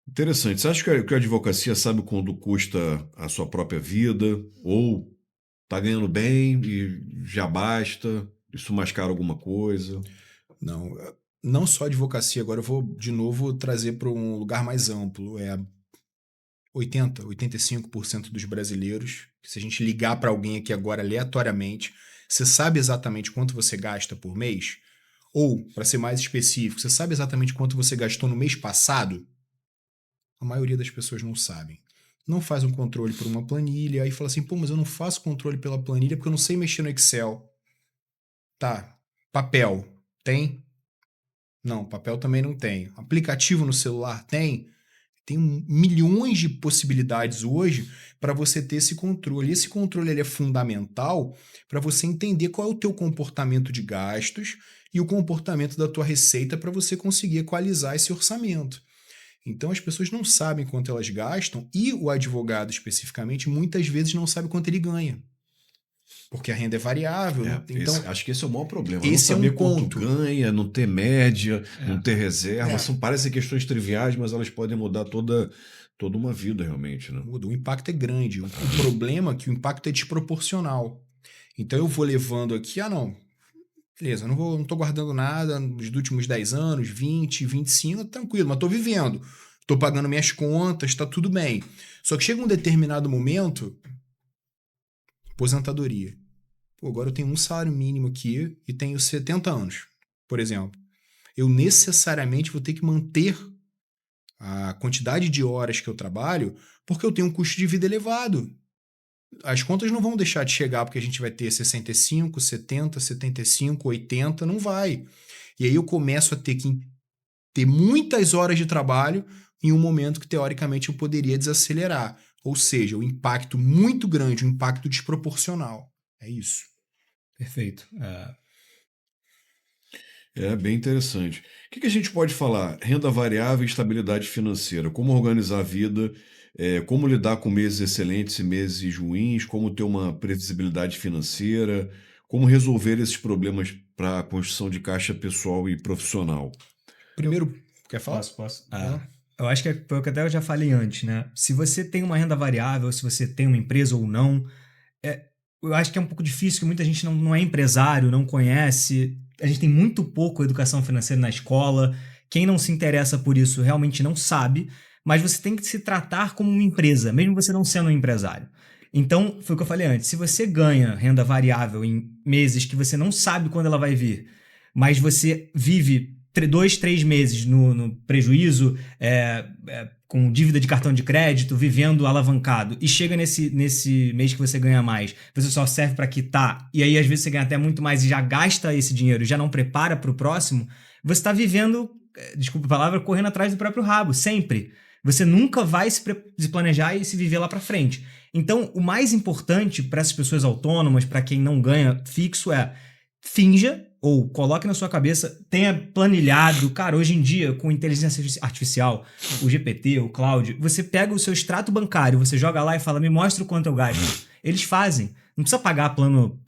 Interessante. Você acha que a advocacia sabe quando custa a sua própria vida? Ou tá ganhando bem e já basta? Isso mais caro alguma coisa? Não só advocacia, agora eu vou de novo trazer para um lugar mais amplo. 85% dos brasileiros, se a gente ligar para alguém aqui agora aleatoriamente, você sabe exatamente quanto você gasta por mês? Ou, para ser mais específico, você sabe exatamente quanto você gastou no mês passado? A maioria das pessoas não sabem. Não faz um controle por uma planilha, aí fala assim, pô, mas eu não faço controle pela planilha porque eu não sei mexer no Excel. Tá, papel, tem? Não, papel também não tem. Aplicativo no celular tem? Tem milhões de possibilidades hoje para você ter esse controle. E esse controle ele é fundamental para você entender qual é o teu comportamento de gastos e o comportamento da tua receita para você conseguir equalizar esse orçamento. Então as pessoas não sabem quanto elas gastam e o advogado especificamente muitas vezes não sabe quanto ele ganha. Porque a renda é variável. Então, acho que esse é o maior problema. Esse não saber é um ponto. Quanto ganha, não ter média, não ter reserva. Parecem questões triviais, mas elas podem mudar toda uma vida realmente. Né? Muda. O impacto é grande. O problema é que o impacto é desproporcional. Então eu vou levando aqui, beleza, não estou guardando nada nos últimos 10 anos, 20, 25, tranquilo, mas estou vivendo. Estou pagando minhas contas, está tudo bem. Só que chega um determinado momento, aposentadoria. Pô, agora eu tenho um salário mínimo aqui e tenho 70 anos, por exemplo. Eu necessariamente vou ter que manter a quantidade de horas que eu trabalho porque eu tenho um custo de vida elevado. As contas não vão deixar de chegar porque a gente vai ter 65, 70, 75, 80, não vai. E aí eu começo a ter que ter muitas horas de trabalho em um momento que, teoricamente, eu poderia desacelerar. Ou seja, o impacto muito grande, o impacto desproporcional. É isso. Perfeito. É bem interessante. O que a gente pode falar? Renda variável e estabilidade financeira. Como organizar a vida, como lidar com meses excelentes e meses ruins, como ter uma previsibilidade financeira, como resolver esses problemas para a construção de caixa pessoal e profissional. Primeiro, quer falar? Posso. Eu acho que foi o que até eu já falei antes, né? Se você tem uma renda variável, se você tem uma empresa ou não, eu acho que é um pouco difícil, que muita gente não é empresário, não conhece. A gente tem muito pouco educação financeira na escola. Quem não se interessa por isso realmente não sabe, mas você tem que se tratar como uma empresa, mesmo você não sendo um empresário. Então, foi o que eu falei antes. Se você ganha renda variável em meses que você não sabe quando ela vai vir, mas você vive 2, 3 meses no prejuízo, com dívida de cartão de crédito, vivendo alavancado, e chega nesse mês que você ganha mais, você só serve para quitar, e aí às vezes você ganha até muito mais e já gasta esse dinheiro, já não prepara para o próximo, você está vivendo, desculpa a palavra, correndo atrás do próprio rabo, sempre. Você nunca vai se planejar e se viver lá para frente. Então, o mais importante para essas pessoas autônomas, para quem não ganha fixo, finja ou coloque na sua cabeça, tenha planilhado. Cara, hoje em dia, com inteligência artificial, o GPT, o Cloud, você pega o seu extrato bancário, você joga lá e fala, me mostra o quanto eu gasto. Eles fazem. Não precisa pagar plano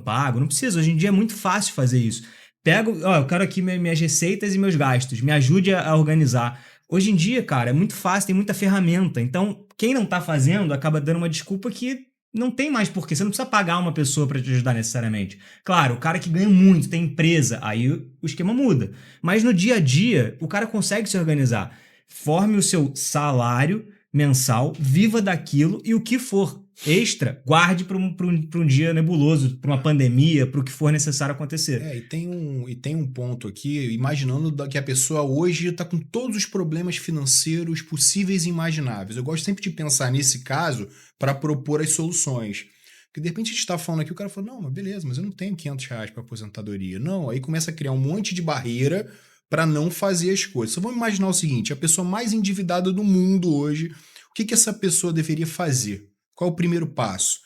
pago, não precisa. Hoje em dia é muito fácil fazer isso. Eu quero aqui minhas receitas e meus gastos, me ajude a organizar. Hoje em dia, cara, é muito fácil, tem muita ferramenta. Então, quem não tá fazendo acaba dando uma desculpa que não tem mais porquê. Você não precisa pagar uma pessoa para te ajudar necessariamente. Claro, o cara que ganha muito, tem empresa, aí o esquema muda. Mas no dia a dia, o cara consegue se organizar. Forme o seu salário mensal, viva daquilo e o que for extra, guarde para um dia nebuloso, para uma pandemia, para o que for necessário acontecer. E tem um ponto aqui, imaginando que a pessoa hoje está com todos os problemas financeiros possíveis e imagináveis. Eu gosto sempre de pensar nesse caso para propor as soluções. Porque de repente a gente está falando aqui, o cara fala, não, mas beleza, mas eu não tenho R$500 para aposentadoria. Não, aí começa a criar um monte de barreira para não fazer as coisas. Só vamos imaginar o seguinte, a pessoa mais endividada do mundo hoje, o que essa pessoa deveria fazer? Qual é o primeiro passo?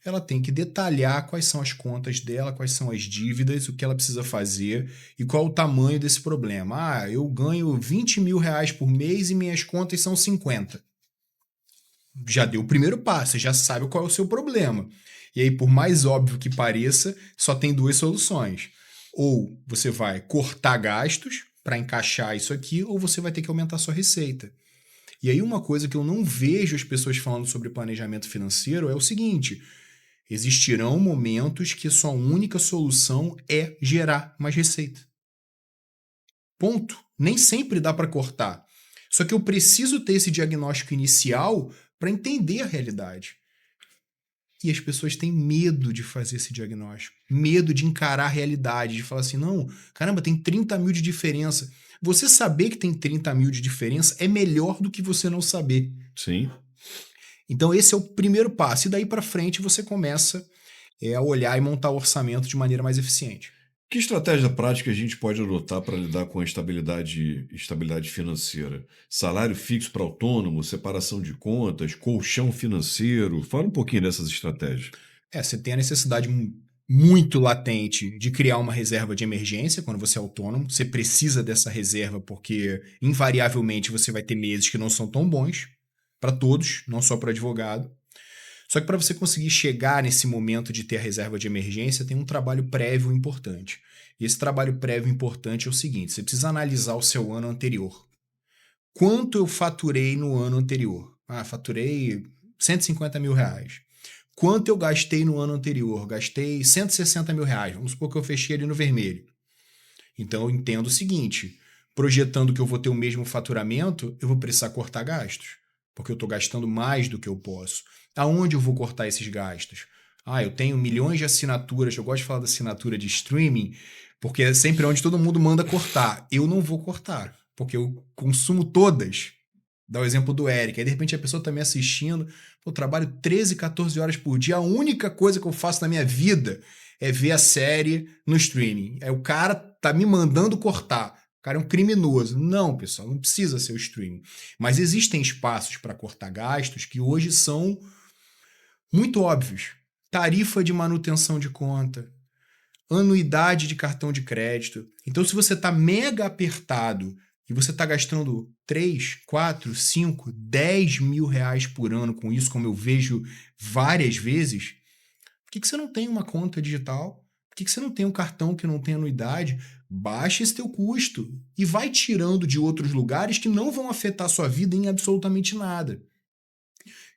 Ela tem que detalhar quais são as contas dela, quais são as dívidas, o que ela precisa fazer e qual o tamanho desse problema. Eu ganho R$20 mil por mês e minhas contas são 50. Já deu o primeiro passo, você já sabe qual é o seu problema. E aí, por mais óbvio que pareça, só tem duas soluções. Ou você vai cortar gastos para encaixar isso aqui, ou você vai ter que aumentar a sua receita. E aí uma coisa que eu não vejo as pessoas falando sobre planejamento financeiro é o seguinte, existirão momentos que sua única solução é gerar mais receita. Ponto. Nem sempre dá para cortar. Só que eu preciso ter esse diagnóstico inicial para entender a realidade. E as pessoas têm medo de fazer esse diagnóstico, medo de encarar a realidade, de falar assim, não, caramba, tem 30 mil de diferença. Você saber que tem 30 mil de diferença é melhor do que você não saber. Sim. Então esse é o primeiro passo. E daí para frente você começa a olhar e montar o orçamento de maneira mais eficiente. Que estratégia prática a gente pode adotar para lidar com a estabilidade financeira? Salário fixo para autônomo, separação de contas, colchão financeiro? Fala um pouquinho dessas estratégias. Você tem a necessidade muito latente de criar uma reserva de emergência quando você é autônomo. Você precisa dessa reserva porque, invariavelmente, você vai ter meses que não são tão bons para todos, não só para o advogado. Só que para você conseguir chegar nesse momento de ter a reserva de emergência, tem um trabalho prévio importante. E esse trabalho prévio importante é o seguinte, você precisa analisar o seu ano anterior. Quanto eu faturei no ano anterior? Faturei R$150 mil. Quanto eu gastei no ano anterior? Gastei R$160 mil. Vamos supor que eu fechei ali no vermelho. Então eu entendo o seguinte, projetando que eu vou ter o mesmo faturamento, eu vou precisar cortar gastos. Porque eu estou gastando mais do que eu posso. Aonde eu vou cortar esses gastos? Eu tenho milhões de assinaturas, eu gosto de falar da assinatura de streaming, porque é sempre onde todo mundo manda cortar. Eu não vou cortar, porque eu consumo todas. Dá o exemplo do Eric. Aí, de repente, a pessoa está me assistindo, eu trabalho 13, 14 horas por dia, a única coisa que eu faço na minha vida é ver a série no streaming. Aí o cara tá me mandando cortar. O cara é um criminoso. Não, pessoal, não precisa ser o streaming. Mas existem espaços para cortar gastos que hoje são muito óbvios. Tarifa de manutenção de conta, anuidade de cartão de crédito. Então, se você está mega apertado e você está gastando 3, 4, 5, 10 mil reais por ano com isso, como eu vejo várias vezes, por que você não tem uma conta digital? Por que você não tem um cartão que não tem anuidade? Baixa esse teu custo e vai tirando de outros lugares que não vão afetar a sua vida em absolutamente nada.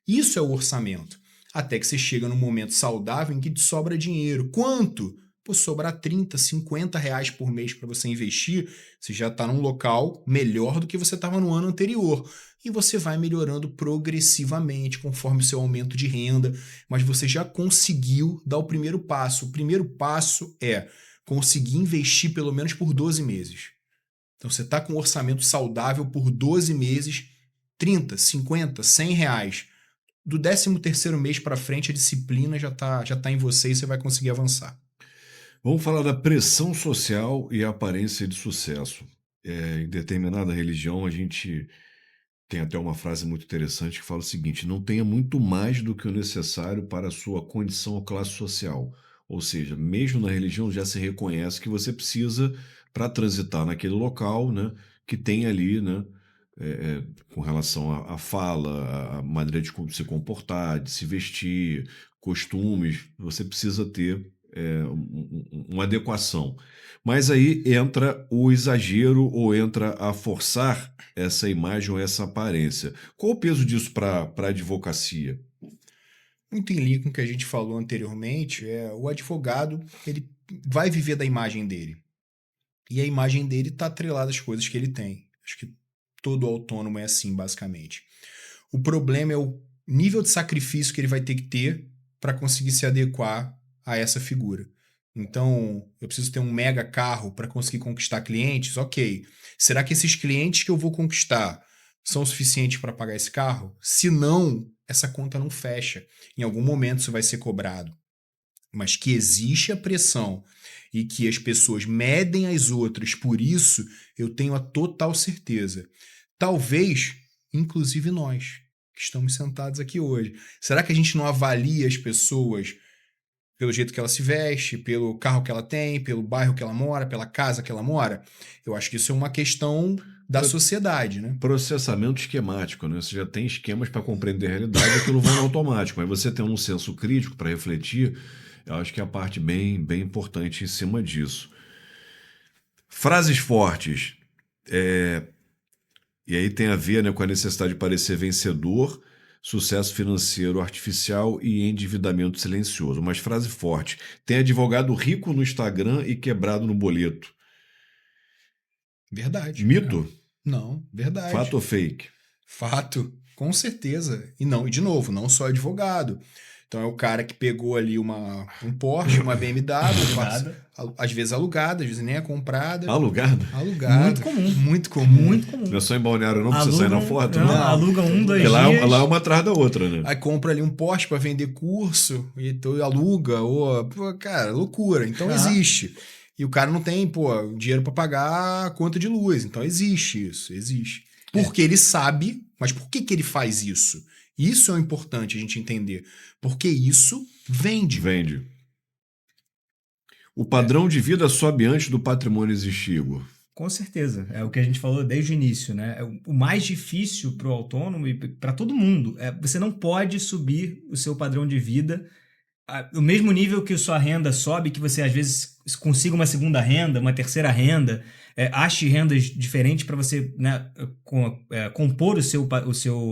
Isso é o orçamento. Até que você chega num momento saudável em que te sobra dinheiro. Quanto? pô, sobrar 30, 50 reais por mês para você investir, você já está num local melhor do que você estava no ano anterior. E você vai melhorando progressivamente conforme o seu aumento de renda, mas você já conseguiu dar o primeiro passo. O primeiro passo é conseguir investir pelo menos por 12 meses. Então você está com um orçamento saudável por 12 meses, 30, 50, 100 reais. Do 13º mês para frente, a disciplina já tá em você e você vai conseguir avançar. Vamos falar da pressão social e a aparência de sucesso. Em determinada religião, a gente tem até uma frase muito interessante que fala o seguinte: não tenha muito mais do que o necessário para a sua condição ou classe social. Ou seja, mesmo na religião já se reconhece que você precisa, para transitar naquele local, né, que tem ali, né, com relação à fala, à maneira de se comportar, de se vestir, costumes, você precisa ter uma adequação. Mas aí entra o exagero ou entra a forçar essa imagem ou essa aparência. Qual o peso disso para a advocacia? Muito em linha com o que a gente falou anteriormente, o advogado ele vai viver da imagem dele. E a imagem dele está atrelada às coisas que ele tem. Acho que todo autônomo é assim, basicamente. O problema é o nível de sacrifício que ele vai ter que ter para conseguir se adequar a essa figura. Então, eu preciso ter um mega carro para conseguir conquistar clientes? Ok. Será que esses clientes que eu vou conquistar são suficientes para pagar esse carro? Se não, essa conta não fecha. Em algum momento isso vai ser cobrado. Mas que existe a pressão e que as pessoas medem as outras, por isso eu tenho a total certeza. Talvez, inclusive nós, que estamos sentados aqui hoje. Será que a gente não avalia as pessoas pelo jeito que ela se veste, pelo carro que ela tem, pelo bairro que ela mora, pela casa que ela mora? Eu acho que isso é uma questão da sociedade, né? Processamento esquemático, né? Você já tem esquemas para compreender a realidade, aquilo vai no automático, mas você tem um senso crítico para refletir. Eu acho que é a parte bem importante em cima disso. Frases fortes. E aí tem a ver, né, com a necessidade de parecer vencedor, sucesso financeiro artificial e endividamento silencioso. Mas frase forte. Tem advogado rico no Instagram e quebrado no boleto. Verdade. Mito? Não, verdade. Fato ou fake? Fato, com certeza. E de novo, não só advogado. Então é o cara que pegou ali um Porsche, uma BMW, às vezes alugada, às vezes nem é comprada. Alugado? Alugado. Muito comum. Muito comum. Muito comum. Não é só em Balneário não, pra você sair na foto? Não, aluga 2 dias. Lá é uma atrás da outra, né? Aí compra ali um Porsche para vender curso, e então aluga, cara, loucura. Então existe. E o cara não tem, dinheiro para pagar a conta de luz. Então existe isso, existe. Porque ele sabe, mas por que ele faz isso? Isso é o importante a gente entender. Porque isso vende. Vende. O padrão de vida sobe antes do patrimônio existir, Igor. Com certeza. É o que a gente falou desde o início, né? O mais difícil para o autônomo e para todo mundo você não pode subir o seu padrão de vida o mesmo nível que a sua renda sobe, que você às vezes consiga uma segunda renda, uma terceira renda, ache rendas diferentes para você, né, compor a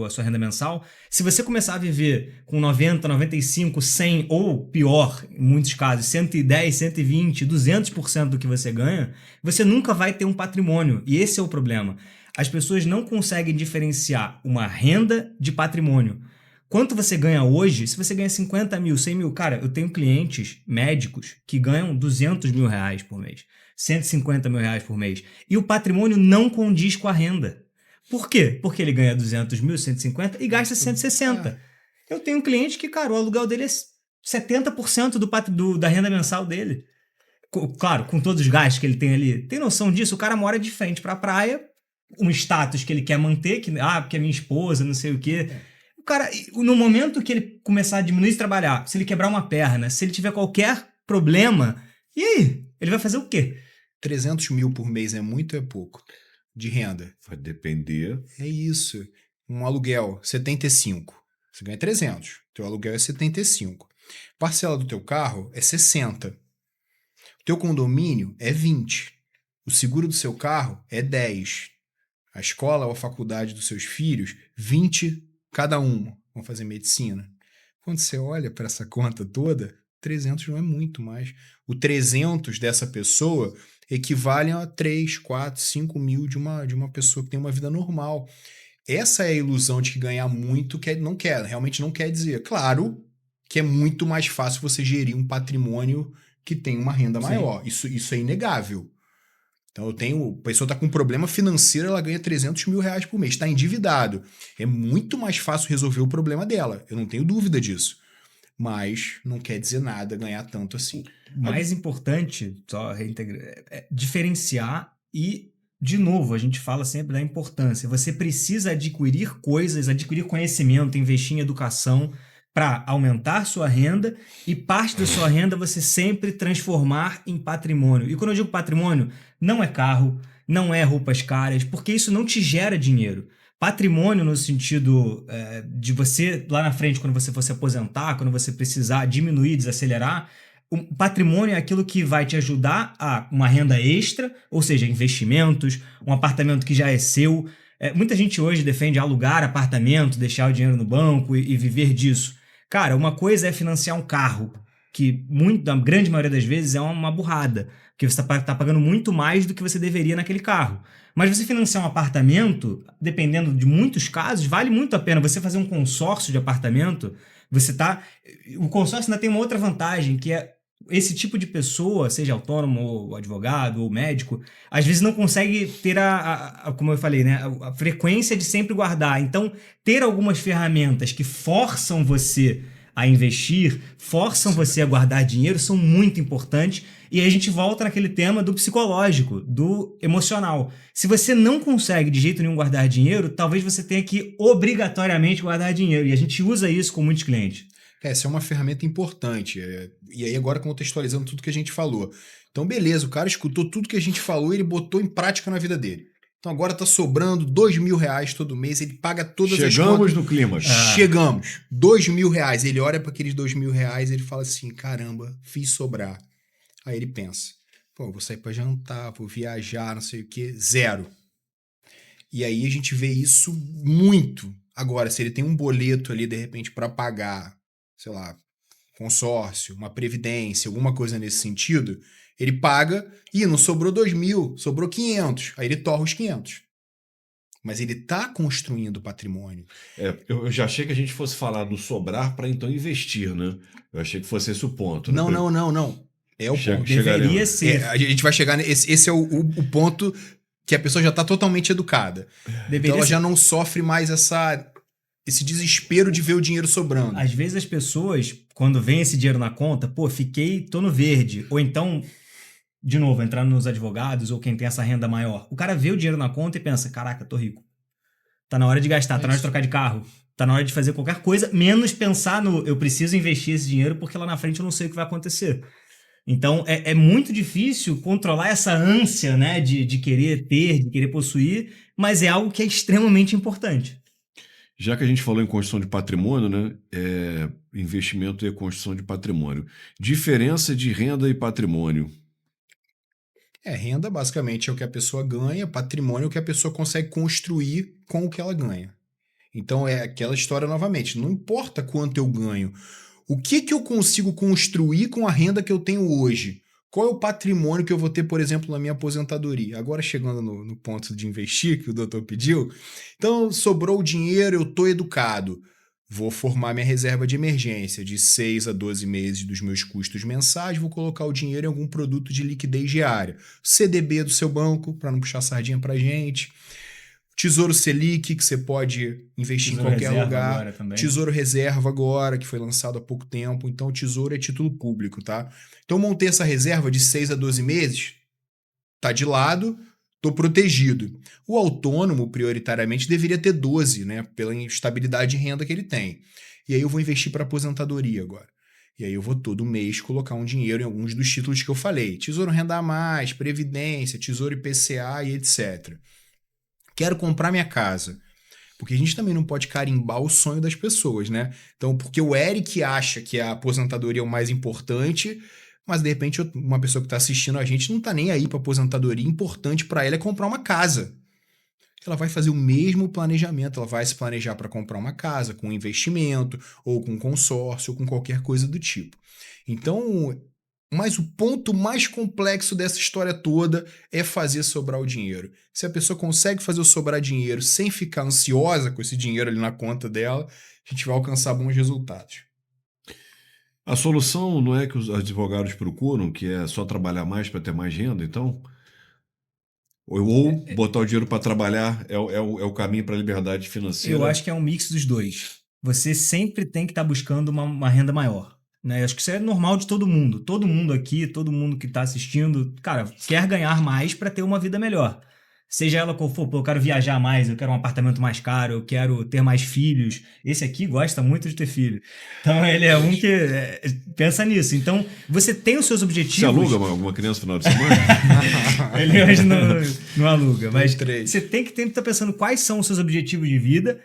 sua renda mensal. Se você começar a viver com 90, 95, 100 ou pior, em muitos casos, 110, 120, 200% do que você ganha, você nunca vai ter um patrimônio. E esse é o problema. As pessoas não conseguem diferenciar uma renda de patrimônio. Quanto você ganha hoje? Se você ganha 50 mil, 100 mil... Cara, eu tenho clientes médicos que ganham 200 mil reais por mês, 150 mil reais por mês. E o patrimônio não condiz com a renda. Por quê? Porque ele ganha 200 mil, 150 e gasta 160. Eu tenho um cliente que, cara, o aluguel dele é 70% da renda mensal dele. Claro, com todos os gastos que ele tem ali. Tem noção disso? O cara mora de frente para a praia, um status que ele quer manter, porque é minha esposa, não sei o quê... O cara, no momento que ele começar a diminuir de trabalhar, se ele quebrar uma perna, se ele tiver qualquer problema, e aí? Ele vai fazer o quê? 300 mil por mês é muito ou é pouco de renda? Vai depender. É isso. Um aluguel, 75. Você ganha 300. Teu aluguel é 75. Parcela do teu carro é 60. O teu condomínio é 20. O seguro do seu carro é 10. A escola ou a faculdade dos seus filhos, 20 cada um. Vão fazer medicina. Quando você olha para essa conta toda, 300 não é muito mais. O 300 dessa pessoa equivale a 3, 4, 5 mil de uma pessoa que tem uma vida normal. Essa é a ilusão de que ganhar muito realmente não quer dizer. Claro que é muito mais fácil você gerir um patrimônio que tem uma renda maior. Isso é inegável. Então a pessoa está com um problema financeiro, ela ganha 300 mil reais por mês, está endividado. É muito mais fácil resolver o problema dela, eu não tenho dúvida disso. Mas não quer dizer nada ganhar tanto assim. Mais importante, só é diferenciar e, de novo, a gente fala sempre da importância. Você precisa adquirir coisas, adquirir conhecimento, investir em educação para aumentar sua renda e parte da sua renda você sempre transformar em patrimônio. E quando eu digo patrimônio, não é carro, não é roupas caras, porque isso não te gera dinheiro. Patrimônio no sentido de você, lá na frente, quando você for se aposentar, quando você precisar diminuir, desacelerar, o patrimônio é aquilo que vai te ajudar a uma renda extra, ou seja, investimentos, um apartamento que já é seu. Muita gente hoje defende alugar apartamento, deixar o dinheiro no banco e viver disso. Cara, uma coisa é financiar um carro, que a grande maioria das vezes é uma burrada, porque você está pagando muito mais do que você deveria naquele carro. Mas você financiar um apartamento, dependendo de muitos casos, vale muito a pena. Você fazer um consórcio de apartamento, o consórcio ainda tem uma outra vantagem, que é esse tipo de pessoa, seja autônomo, ou advogado, ou médico, às vezes não consegue ter como eu falei, né, a frequência de sempre guardar. Então, ter algumas ferramentas que forçam você a investir, forçam você a guardar dinheiro, são muito importantes. E aí a gente volta naquele tema do psicológico, do emocional. Se você não consegue de jeito nenhum guardar dinheiro, talvez você tenha que obrigatoriamente guardar dinheiro. E a gente usa isso com muitos clientes. Essa é uma ferramenta importante. E aí agora contextualizando tudo que a gente falou. Então beleza, o cara escutou tudo que a gente falou e ele botou em prática na vida dele. Então agora tá sobrando R$2.000 todo mês, ele paga todas as contas. Chegamos no clima. Chegamos. R$2.000. Ele olha para aqueles R$2.000 e ele fala assim, caramba, fiz sobrar. Aí ele pensa, pô, vou sair para jantar, vou viajar, não sei o quê. Zero. E aí a gente vê isso muito. Agora, se ele tem um boleto ali, de repente, para pagar, sei lá, consórcio, uma previdência, alguma coisa nesse sentido, ele paga e não sobrou 2.000, sobrou 500. Aí ele torra os 500. Mas ele está construindo patrimônio. Eu já achei que a gente fosse falar do sobrar para então investir, né? Eu achei que fosse esse o ponto. Né? Não. É o ponto. Deveria ser. A gente vai chegar... Esse é o ponto que a pessoa já está totalmente educada. Então ela já não sofre mais esse desespero de ver o dinheiro sobrando. Às vezes as pessoas, quando vem esse dinheiro na conta, tô no verde. Ou então, de novo, entrar nos advogados ou quem tem essa renda maior. O cara vê o dinheiro na conta e pensa, caraca, tô rico. Tá na hora de gastar, tá na hora de trocar de carro. Tá na hora de fazer qualquer coisa, menos pensar eu preciso investir esse dinheiro porque lá na frente eu não sei o que vai acontecer. Então, é muito difícil controlar essa ânsia, né, de querer ter, de querer possuir, mas é algo que é extremamente importante. Já que a gente falou em construção de patrimônio, né, investimento e construção de patrimônio. Diferença de renda e patrimônio. Renda basicamente é o que a pessoa ganha, patrimônio é o que a pessoa consegue construir com o que ela ganha. Então é aquela história novamente, não importa quanto eu ganho, o que eu consigo construir com a renda que eu tenho hoje? Qual é o patrimônio que eu vou ter, por exemplo, na minha aposentadoria? Agora chegando no ponto de investir, que o doutor pediu. Então, sobrou o dinheiro, eu estou educado. Vou formar minha reserva de emergência de 6 a 12 meses dos meus custos mensais, vou colocar o dinheiro em algum produto de liquidez diária. CDB do seu banco, para não puxar sardinha para a gente. Tesouro Selic, que você pode investir Tesouro em qualquer lugar. Tesouro Reserva agora, que foi lançado há pouco tempo. Então, o Tesouro é título público, tá? Então, montei essa reserva de 6 a 12 meses, tá de lado, tô protegido. O autônomo, prioritariamente, deveria ter 12, né? Pela estabilidade de renda que ele tem. E aí eu vou investir para aposentadoria agora. E aí eu vou todo mês colocar um dinheiro em alguns dos títulos que eu falei. Tesouro Renda a Mais, Previdência, Tesouro IPCA e etc. Quero comprar minha casa. Porque a gente também não pode carimbar o sonho das pessoas, né? Então, porque o Eric acha que a aposentadoria é o mais importante, mas de repente uma pessoa que está assistindo a gente não está nem aí para aposentadoria. Importante para ela é comprar uma casa. ela vai fazer o mesmo planejamento, ela vai se planejar para comprar uma casa, com investimento, ou com consórcio, ou com qualquer coisa do tipo. Então, mas o ponto mais complexo dessa história toda é fazer sobrar o dinheiro. Se a pessoa consegue fazer sobrar dinheiro sem ficar ansiosa com esse dinheiro ali na conta dela, a gente vai alcançar bons resultados. A solução não é que os advogados procuram, que é só trabalhar mais para ter mais renda, então? Ou botar o dinheiro para trabalhar é o caminho para a liberdade financeira? Eu acho que é um mix dos dois. Você sempre tem que estar buscando uma renda maior. Né? Acho que isso é normal de todo mundo. Todo mundo aqui, todo mundo que está assistindo, cara, quer ganhar mais para ter uma vida melhor. Seja ela qual for, pô, eu quero viajar mais, eu quero um apartamento mais caro, eu quero ter mais filhos. Esse aqui gosta muito de ter filho. Então ele é um que pensa nisso. Então você tem os seus objetivos. Você aluga alguma criança no final de semana? Ele hoje não aluga, mas você tem que estar pensando quais são os seus objetivos de vida,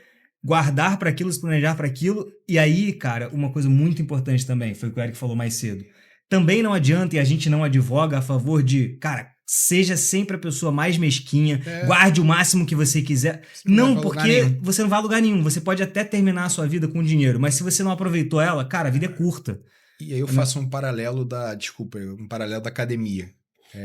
guardar para aquilo, se planejar para aquilo. E aí, cara, uma coisa muito importante também, foi o que o Eric falou mais cedo. Também não adianta, e a gente não advoga a favor de, cara, seja sempre a pessoa mais mesquinha, guarde o máximo que você quiser. Não, porque você não vai a lugar nenhum. Você pode até terminar a sua vida com dinheiro, mas se você não aproveitou ela, cara, a vida é curta. E aí eu faço um paralelo da academia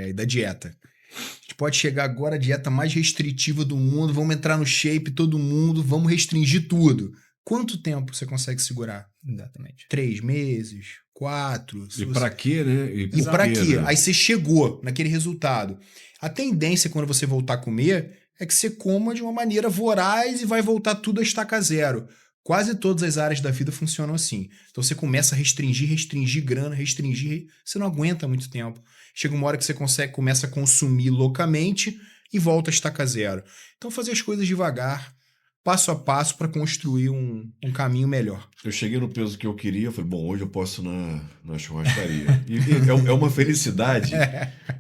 e da dieta. A gente pode chegar agora à dieta mais restritiva do mundo, vamos entrar no shape todo mundo, vamos restringir tudo. Quanto tempo você consegue segurar? Exatamente. 3 meses, 4. E pra quê, né? E pra quê? Né? Aí você chegou naquele resultado. A tendência quando você voltar a comer é que você coma de uma maneira voraz e vai voltar tudo a estaca zero. Quase todas as áreas da vida funcionam assim. Então você começa a restringir grana, você não aguenta muito tempo. Chega uma hora que você começa a consumir loucamente e volta a estaca zero. Então fazer as coisas devagar, passo a passo para construir um caminho melhor. Eu cheguei no peso que eu queria, falei, bom, hoje eu posso ir na churrascaria. E é uma felicidade.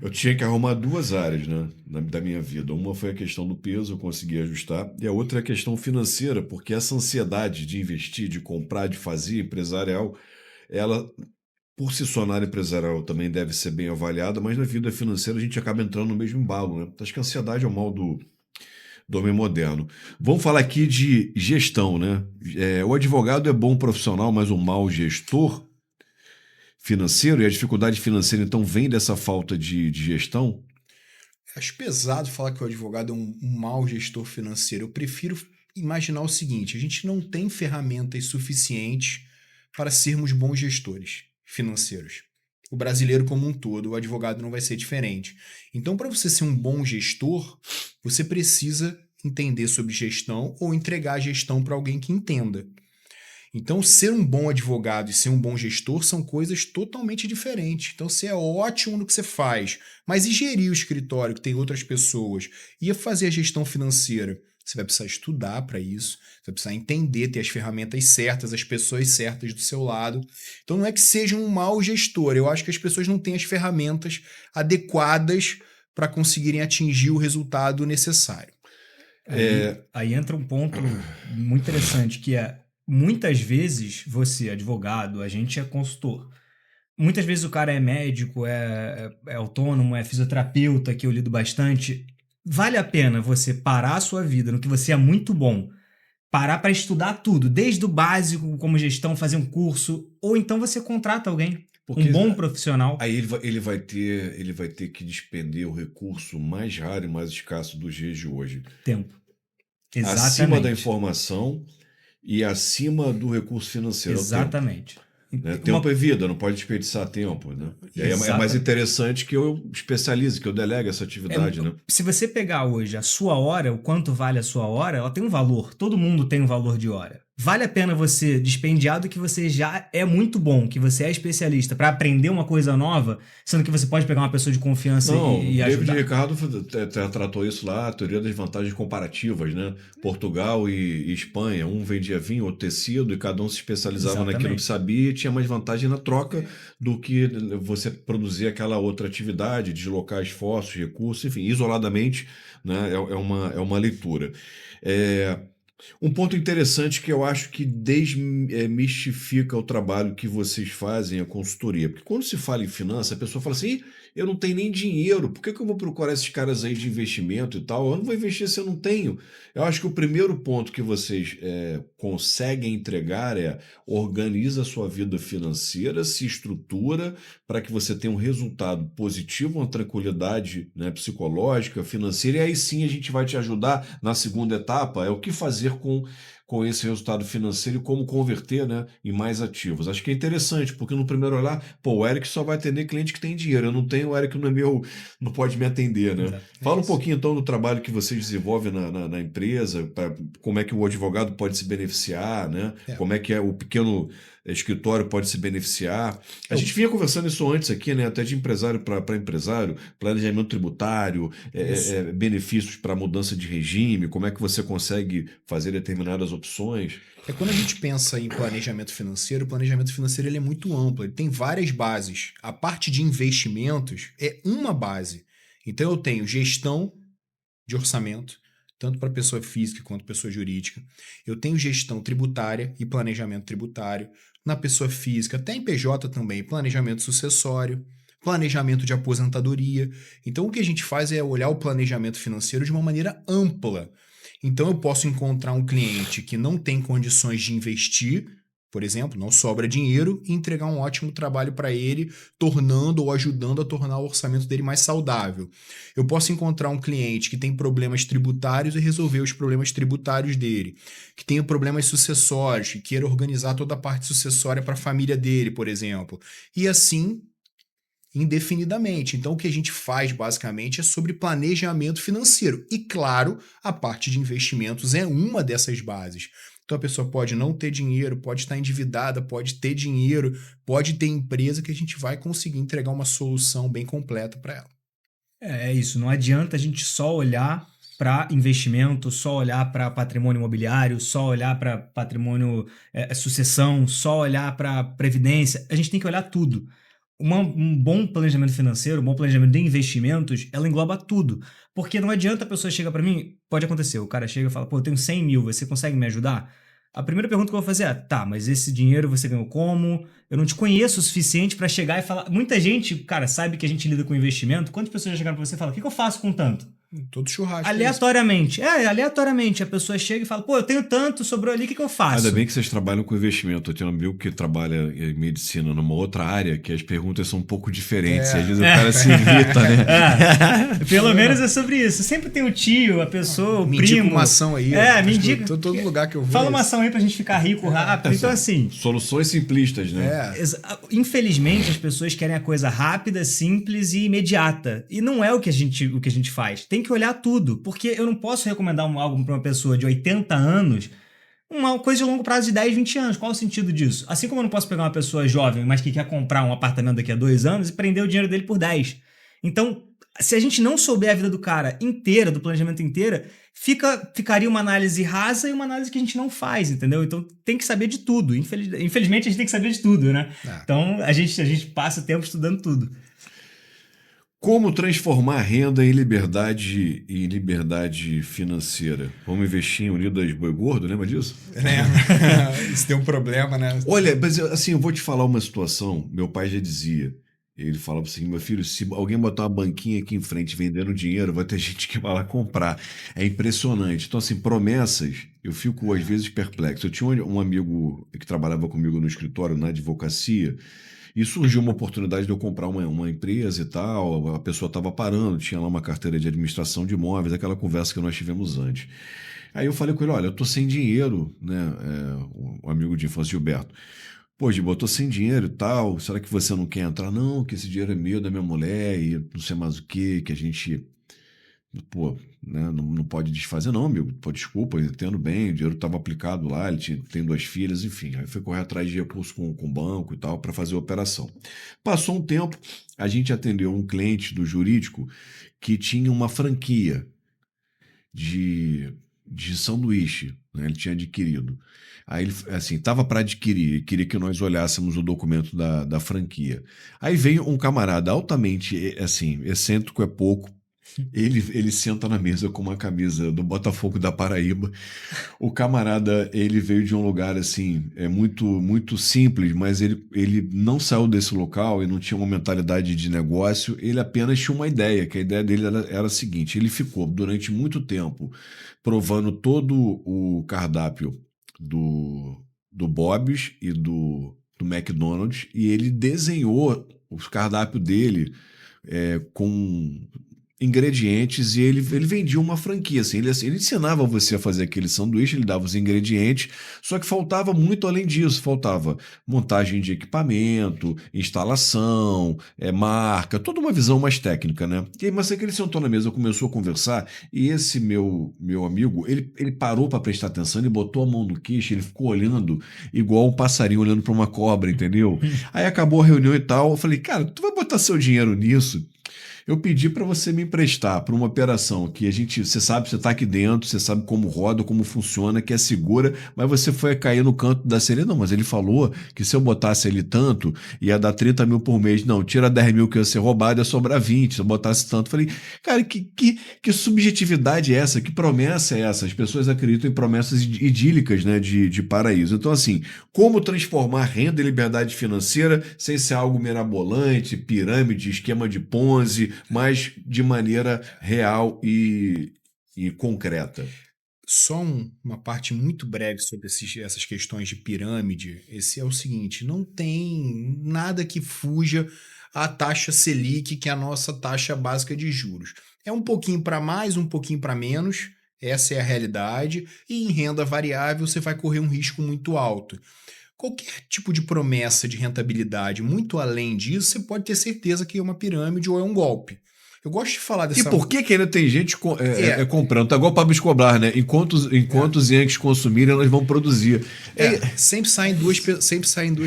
Eu tinha que arrumar 2 áreas, né, da minha vida. Uma foi a questão do peso, eu consegui ajustar, e a outra é a questão financeira, porque essa ansiedade de investir, de comprar, de fazer empresarial, ela, por si só na área empresarial, também deve ser bem avaliada, mas na vida financeira a gente acaba entrando no mesmo embalo, né? Acho que a ansiedade é o mal do homem moderno. Vamos falar aqui de gestão, né? O advogado é bom profissional, mas um mau gestor financeiro, e a dificuldade financeira, então, vem dessa falta de gestão? Acho pesado falar que o advogado é um mau gestor financeiro. Eu prefiro imaginar o seguinte, a gente não tem ferramentas suficientes para sermos bons gestores financeiros. O brasileiro como um todo, o advogado não vai ser diferente. Então, para você ser um bom gestor, você precisa entender sobre gestão ou entregar a gestão para alguém que entenda. Então, ser um bom advogado e ser um bom gestor são coisas totalmente diferentes. Então, você é ótimo no que você faz, mas e gerir o escritório que tem outras pessoas? E fazer a gestão financeira? Você vai precisar estudar para isso, você vai precisar entender, ter as ferramentas certas, as pessoas certas do seu lado. Então não é que seja um mau gestor, eu acho que as pessoas não têm as ferramentas adequadas para conseguirem atingir o resultado necessário. Aí entra um ponto muito interessante, que é, muitas vezes você, advogado, a gente é consultor. Muitas vezes o cara é médico, é autônomo, é fisioterapeuta, que eu lido bastante. Vale a pena você parar a sua vida no que você é muito bom, parar para estudar tudo, desde o básico, como gestão, fazer um curso, ou então você contrata alguém, um bom profissional. Aí ele vai ter que despender o recurso mais raro e mais escasso dos dias de hoje. Tempo. Exatamente. Acima da informação e acima do recurso financeiro. Exatamente. Né? Tempo é vida, não pode desperdiçar tempo. Né? E aí é mais interessante que eu especialize, que eu delegue essa atividade. Né? Se você pegar hoje a sua hora, o quanto vale a sua hora, ela tem um valor. Todo mundo tem um valor de hora. Vale a pena você dispendiar do que você já é muito bom, que você é especialista, para aprender uma coisa nova, sendo que você pode pegar uma pessoa de confiança e ajudar. David Ricardo tratou isso lá, a teoria das vantagens comparativas, né? Portugal e Espanha, um vendia vinho ou tecido e cada um se especializava naquilo que sabia e tinha mais vantagem na troca do que você produzir aquela outra atividade, deslocar esforços, recursos, enfim, isoladamente, né? É uma leitura. Um ponto interessante que eu acho que desmistifica o trabalho que vocês fazem, a consultoria. Porque quando se fala em finanças, a pessoa fala assim: "Ih, eu não tenho nem dinheiro, por que eu vou procurar esses caras aí de investimento e tal? Eu não vou investir se eu não tenho." Eu acho que o primeiro ponto que vocês conseguem entregar é: organiza a sua vida financeira, se estrutura para que você tenha um resultado positivo, uma tranquilidade, né, psicológica, financeira, e aí sim a gente vai te ajudar na segunda etapa, é o que fazer com esse resultado financeiro e como converter, né, em mais ativos. Acho que é interessante, porque no primeiro olhar, pô, o Eric só vai atender cliente que tem dinheiro, eu não tenho, o Eric não é meu, não pode me atender, né? Exato. Fala um pouquinho então do trabalho que vocês desenvolvem na empresa, como é que o advogado pode se beneficiar, né? É. Como é que o pequeno escritório pode se beneficiar. A gente vinha conversando isso antes aqui, né? Até de empresário para empresário, planejamento tributário, benefícios para mudança de regime, como é que você consegue fazer determinadas opções. Quando a gente pensa em planejamento financeiro, o planejamento financeiro ele é muito amplo, ele tem várias bases. A parte de investimentos é uma base. Então eu tenho gestão de orçamento, tanto para pessoa física quanto pessoa jurídica. Eu tenho gestão tributária e planejamento tributário. Na pessoa física, até em PJ também, planejamento sucessório, planejamento de aposentadoria. Então, o que a gente faz é olhar o planejamento financeiro de uma maneira ampla. Então, eu posso encontrar um cliente que não tem condições de investir, por exemplo, não sobra dinheiro, e entregar um ótimo trabalho para ele, tornando ou ajudando a tornar o orçamento dele mais saudável. Eu posso encontrar um cliente que tem problemas tributários e resolver os problemas tributários dele, que tem problemas sucessórios, que queira organizar toda a parte sucessória para a família dele, por exemplo. E assim, indefinidamente. Então, o que a gente faz, basicamente, é sobre planejamento financeiro. E, claro, a parte de investimentos é uma dessas bases. Então, a pessoa pode não ter dinheiro, pode estar endividada, pode ter dinheiro, pode ter empresa, que a gente vai conseguir entregar uma solução bem completa para ela. É isso, não adianta a gente só olhar para investimento, só olhar para patrimônio imobiliário, só olhar para patrimônio sucessão, só olhar para previdência. A gente tem que olhar tudo. Um bom planejamento financeiro, um bom planejamento de investimentos, ela engloba tudo. Porque não adianta a pessoa chegar para mim, pode acontecer, o cara chega e fala, pô, eu tenho 100 mil, você consegue me ajudar? A primeira pergunta que eu vou fazer é, tá, mas esse dinheiro você ganhou como? Eu não te conheço o suficiente para chegar e falar... Muita gente, cara, sabe que a gente lida com investimento. Quantas pessoas já chegaram para você e falam, o que eu faço com tanto? Todo churrasco. Aleatoriamente. Aleatoriamente. A pessoa chega e fala, pô, eu tenho tanto, sobrou ali, o que eu faço? Ainda bem que vocês trabalham com investimento. Eu tenho um amigo que trabalha em medicina numa outra área, que as perguntas são um pouco diferentes. E às vezes o cara se irrita, né? Pelo menos é sobre isso. Sempre tem o tio, a pessoa, o me primo. Indica uma ação aí. Me indica. Todo lugar que eu vou. Fala uma ação aí pra gente ficar rico rápido. Então, assim... Soluções simplistas, né? Infelizmente, as pessoas querem a coisa rápida, simples e imediata. E não é o que a gente faz. Tem que olhar tudo. Porque eu não posso recomendar algo para uma pessoa de 80 anos, uma coisa de longo prazo de 10, 20 anos. Qual o sentido disso? Assim como eu não posso pegar uma pessoa jovem, mas que quer comprar um apartamento daqui a 2 anos e prender o dinheiro dele por 10. Então, se a gente não souber a vida do cara inteira, do planejamento inteira, ficaria uma análise rasa e uma análise que a gente não faz, entendeu? Então, tem que saber de tudo. Infelizmente, a gente tem que saber de tudo, né? Então, a gente passa o tempo estudando tudo. Como transformar a renda em liberdade financeira? Vamos investir em Unidas Boi Gordo, lembra disso? Isso tem um problema, né? Olha, mas assim, eu vou te falar uma situação. Meu pai já dizia, ele falava assim, meu filho, se alguém botar uma banquinha aqui em frente vendendo dinheiro, vai ter gente que vai lá comprar. É impressionante. Então, assim, promessas, eu fico às vezes perplexo. Eu tinha um amigo que trabalhava comigo no escritório, na advocacia, e surgiu uma oportunidade de eu comprar uma empresa e tal, a pessoa estava parando, tinha lá uma carteira de administração de imóveis, aquela conversa que nós tivemos antes. Aí eu falei com ele, olha, eu tô sem dinheiro, né, o amigo de infância Gilberto. Pô, Giba, eu tô sem dinheiro e tal, será que você não quer entrar? Não, que esse dinheiro é meu, da minha mulher, e não sei mais o que a gente... Pô, né, não pode desfazer não, amigo. Pô, desculpa, eu entendo bem, o dinheiro estava aplicado lá, ele tem 2 filhas, enfim. Aí foi correr atrás de recurso com o banco e tal para fazer a operação. Passou um tempo, a gente atendeu um cliente do jurídico que tinha uma franquia de sanduíche, né, ele tinha adquirido. Aí ele, assim, estava para adquirir, queria que nós olhássemos o documento da franquia. Aí veio um camarada altamente, assim, excêntrico é pouco, Ele senta na mesa com uma camisa do Botafogo da Paraíba. O camarada, ele veio de um lugar assim, muito, muito simples, mas ele não saiu desse local e não tinha uma mentalidade de negócio, ele apenas tinha uma ideia, que a ideia dele era a seguinte: ele ficou durante muito tempo provando todo o cardápio do Bob's e do McDonald's, e ele desenhou os cardápios dele com ingredientes, e ele vendia uma franquia, assim, ele ensinava você a fazer aquele sanduíche, ele dava os ingredientes, só que faltava muito além disso, faltava montagem de equipamento, instalação, marca, toda uma visão mais técnica, né? E aí, mas é que ele sentou na mesa, começou a conversar, e esse meu amigo, ele parou para prestar atenção, ele botou a mão no queixo, ele ficou olhando igual um passarinho olhando para uma cobra, entendeu? Aí acabou a reunião e tal, eu falei, cara, tu vai botar seu dinheiro nisso? Eu pedi para você me emprestar para uma operação que você sabe, você está aqui dentro, você sabe como roda, como funciona, que é segura, mas você foi cair no canto da sereia. Não, mas ele falou que se eu botasse ali tanto, ia dar 30 mil por mês. Não, tira 10 mil que ia ser roubado, ia sobrar 20, se eu botasse tanto. Falei, cara, que subjetividade é essa? Que promessa é essa? As pessoas acreditam em promessas idílicas, né, de paraíso. Então, assim, como transformar renda e liberdade financeira sem ser algo mirabolante, pirâmide, esquema de Ponzi, mas de maneira real e concreta. Só uma parte muito breve sobre essas questões de pirâmide. Esse é o seguinte: não tem nada que fuja à taxa Selic, que é a nossa taxa básica de juros. É um pouquinho para mais, um pouquinho para menos, essa é a realidade, e em renda variável você vai correr um risco muito alto. Qualquer tipo de promessa de rentabilidade muito além disso, você pode ter certeza que é uma pirâmide ou é um golpe. Eu gosto de falar dessa... E por que ainda tem gente comprando? Tá igual o Pablo Escobar, né? Enquanto os Yankees consumirem, elas vão produzir. Sempre saem duas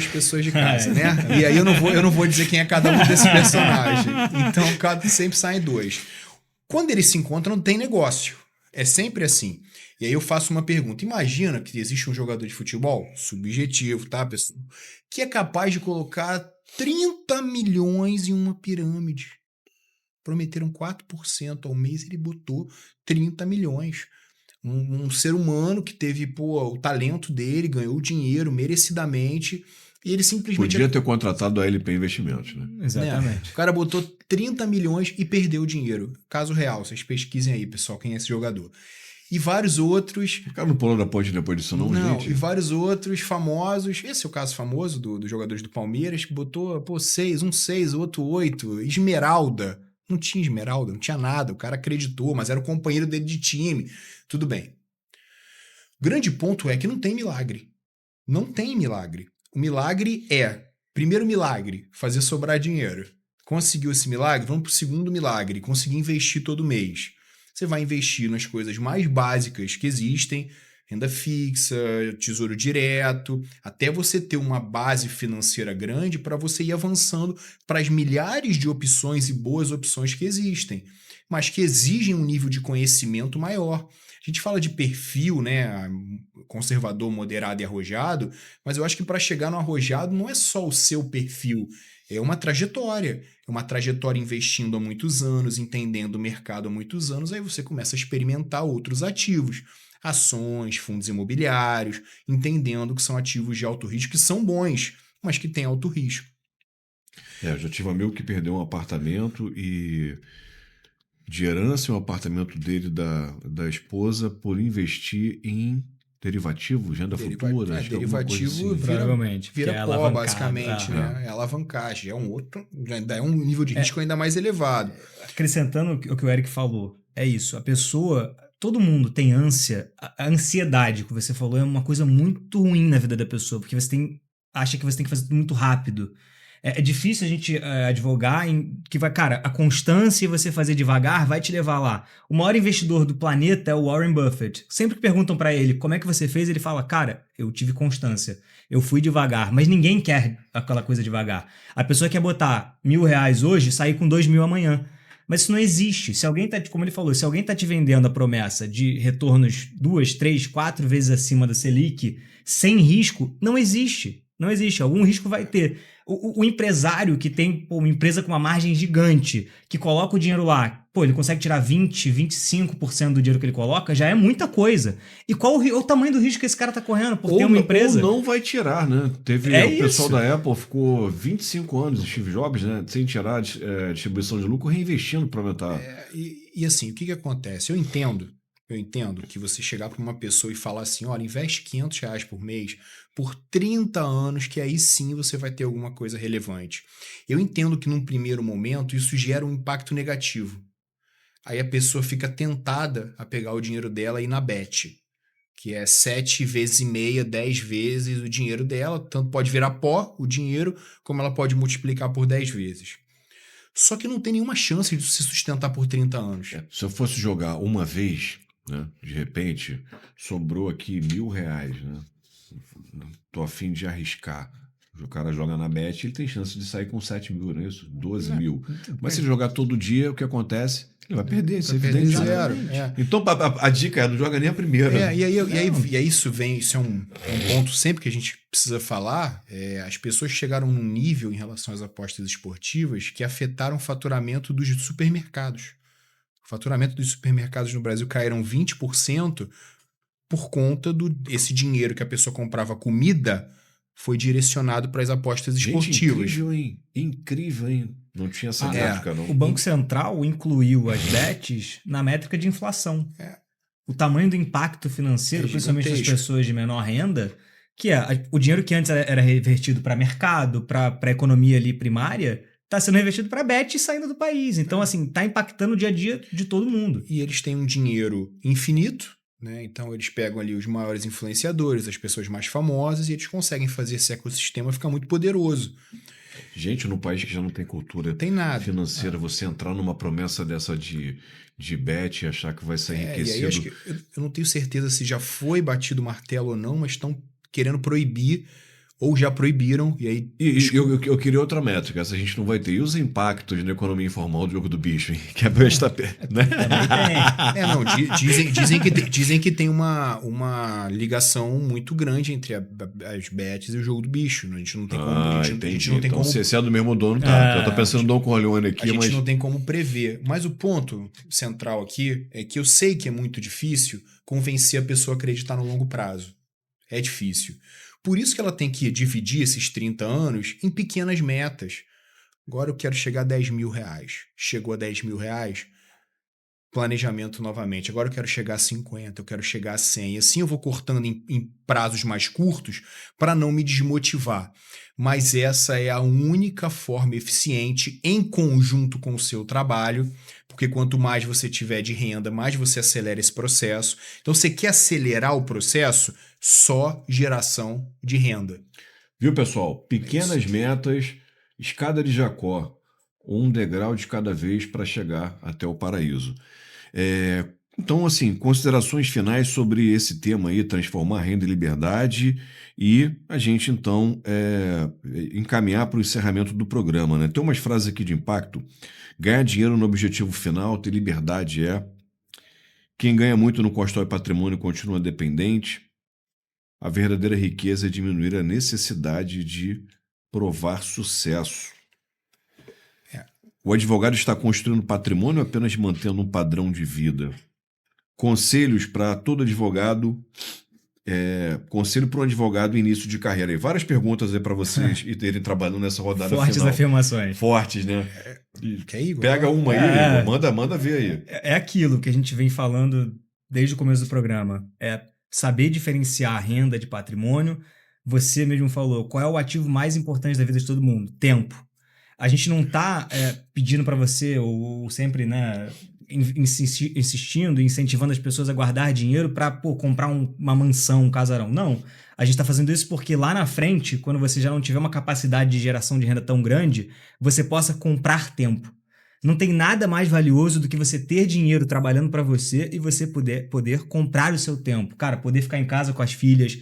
pessoas de casa, né? E aí eu não vou dizer quem é cada um desses personagens. Então, sempre saem dois. Quando eles se encontram, não tem negócio. É sempre assim. E aí eu faço uma pergunta. Imagina que existe um jogador de futebol, subjetivo, tá, pessoal, que é capaz de colocar 30 milhões em uma pirâmide. Prometeram 4% ao mês, ele botou 30 milhões. Um ser humano que teve o talento dele, ganhou dinheiro merecidamente, e ele simplesmente... Podia ter contratado a LP Investimentos, né? Exatamente. O cara botou 30 milhões e perdeu o dinheiro. Caso real, vocês pesquisem aí, pessoal, quem é esse jogador. E vários outros... O cara não pulou da ponte depois disso não, gente? E vários outros famosos. Esse é o caso famoso dos jogadores do Palmeiras, que botou, 6, um 6, outro 8, Esmeralda. Não tinha Esmeralda, não tinha nada. O cara acreditou, mas era o companheiro dele de time. Tudo bem. O grande ponto é que não tem milagre. Não tem milagre. O milagre primeiro milagre, fazer sobrar dinheiro. Conseguiu esse milagre? Vamos para o segundo milagre, conseguir investir todo mês. Você vai investir nas coisas mais básicas que existem, renda fixa, tesouro direto, até você ter uma base financeira grande para você ir avançando para as milhares de opções e boas opções que existem, mas que exigem um nível de conhecimento maior. A gente fala de perfil, né, conservador, moderado e arrojado, mas eu acho que para chegar no arrojado não é só o seu perfil, é uma trajetória. É uma trajetória investindo há muitos anos, entendendo o mercado há muitos anos, aí você começa a experimentar outros ativos, ações, fundos imobiliários, entendendo que são ativos de alto risco, que são bons, mas que têm alto risco. Eu já tive um amigo que perdeu um apartamento e de herança um apartamento dele da esposa por investir em derivativos, renda futura. Derivativo assim. Provavelmente. Vira pó, basicamente, né? É alavancagem, é um nível de risco ainda mais elevado. Acrescentando o que o Eric falou, é isso. A pessoa, todo mundo tem ânsia. A ansiedade que você falou é uma coisa muito ruim na vida da pessoa, porque acha que você tem que fazer tudo muito rápido. É difícil a gente advogar cara, a constância e você fazer devagar vai te levar lá. O maior investidor do planeta é o Warren Buffett. Sempre que perguntam para ele como é que você fez, ele fala, cara, eu tive constância, eu fui devagar. Mas ninguém quer aquela coisa devagar. A pessoa quer botar R$1.000 hoje e sair com 2.000 amanhã. Mas isso não existe. Se alguém como ele falou, se alguém está te vendendo a promessa de retornos 2, 3, 4 vezes acima da Selic, sem risco, não existe. Não existe. Algum risco vai ter. O empresário que tem uma empresa com uma margem gigante, que coloca o dinheiro lá, pô, ele consegue tirar 20, 25% do dinheiro que ele coloca, já é muita coisa. E qual o tamanho do risco que esse cara tá correndo por ter uma empresa? Ou não vai tirar, né? Teve o pessoal da Apple ficou 25 anos, Steve Jobs, né? Sem tirar distribuição de lucro, reinvestindo para aumentar. E assim, o que acontece? Eu entendo que você chegar para uma pessoa e falar assim, olha, investe R$500 por mês por 30 anos, que aí sim você vai ter alguma coisa relevante. Eu entendo que num primeiro momento isso gera um impacto negativo. Aí a pessoa fica tentada a pegar o dinheiro dela e ir na Bet, que é 7 vezes e meia, 10 vezes o dinheiro dela, tanto pode virar pó o dinheiro, como ela pode multiplicar por 10 vezes. Só que não tem nenhuma chance de se sustentar por 30 anos. Se eu fosse jogar uma vez, né, de repente, sobrou aqui R$1.000, né? Tô a fim de arriscar. O cara joga na Bet, ele tem chance de sair com 7 mil, não é isso? 12 mil. Mas se ele jogar todo dia, o que acontece? Ele vai perder, isso é evidente. Zero. Então a dica é, não joga nem a primeira. E aí isso é um ponto sempre que a gente precisa falar. As pessoas chegaram num nível em relação às apostas esportivas que afetaram o faturamento dos supermercados. O faturamento dos supermercados no Brasil caíram 20% por conta desse dinheiro que a pessoa comprava comida foi direcionado para as apostas esportivas. Incrível, hein? Incrível, hein? Não tinha essa métrica, não. O Banco Central incluiu as bets na métrica de inflação. O tamanho do impacto financeiro, principalmente das pessoas de menor renda, que o dinheiro que antes era revertido para mercado, para a economia ali primária, está sendo revertido para bet e saindo do país. Então, assim, está impactando o dia a dia de todo mundo. E eles têm um dinheiro infinito, né? Então eles pegam ali os maiores influenciadores, as pessoas mais famosas, e eles conseguem fazer esse ecossistema ficar muito poderoso. Gente, no país que já não tem cultura financeira, você entrar numa promessa dessa de bet e achar que vai sair enriquecido. E aí, acho que, eu não tenho certeza se já foi batido o martelo ou não, mas estão querendo proibir ou já proibiram. E aí eu queria outra métrica, essa a gente não vai ter. E os impactos na economia informal do jogo do bicho, hein? Que a besta né? Dizem que tem uma ligação muito grande entre as bets e o jogo do bicho. A gente não tem como. A gente não tem então, como... se é do mesmo dono, tá. Eu tô pensando no Don Corleone aqui, a gente não tem como prever. Mas o ponto central aqui é que eu sei que é muito difícil convencer a pessoa a acreditar no longo prazo. É difícil. Por isso que ela tem que dividir esses 30 anos em pequenas metas. Agora eu quero chegar a R$10.000. Chegou a R$10.000, planejamento novamente. Agora eu quero chegar a 50, eu quero chegar a 100. Assim eu vou cortando em prazos mais curtos para não me desmotivar. Mas essa é a única forma eficiente em conjunto com o seu trabalho, porque quanto mais você tiver de renda, mais você acelera esse processo. Então, você quer acelerar o processo? Só geração de renda. Viu, pessoal? Pequenas metas, escada de Jacó, um degrau de cada vez para chegar até o paraíso. Então, assim, considerações finais sobre esse tema aí, transformar renda em liberdade, e a gente, então, encaminhar para o encerramento do programa, né? Tem umas frases aqui de impacto. Ganhar dinheiro no objetivo final, ter liberdade é. Quem ganha muito não constrói patrimônio continua dependente. A verdadeira riqueza é diminuir a necessidade de provar sucesso. O advogado está construindo patrimônio ou apenas mantendo um padrão de vida? Conselhos para todo advogado, conselho para um advogado início de carreira. E várias perguntas aí para vocês irem trabalhando nessa rodada Fortes final. Afirmações. Fortes, né? Igor? Pega uma aí, Igor. Manda ver aí. É aquilo que a gente vem falando desde o começo do programa. É saber diferenciar a renda de patrimônio. Você mesmo falou, qual é o ativo mais importante da vida de todo mundo? Tempo. A gente não está pedindo para você, ou sempre, né, insistindo, incentivando as pessoas a guardar dinheiro para comprar uma mansão, um casarão. Não. A gente está fazendo isso porque lá na frente, quando você já não tiver uma capacidade de geração de renda tão grande, você possa comprar tempo. Não tem nada mais valioso do que você ter dinheiro trabalhando para você e você poder comprar o seu tempo. Cara, poder ficar em casa com as filhas,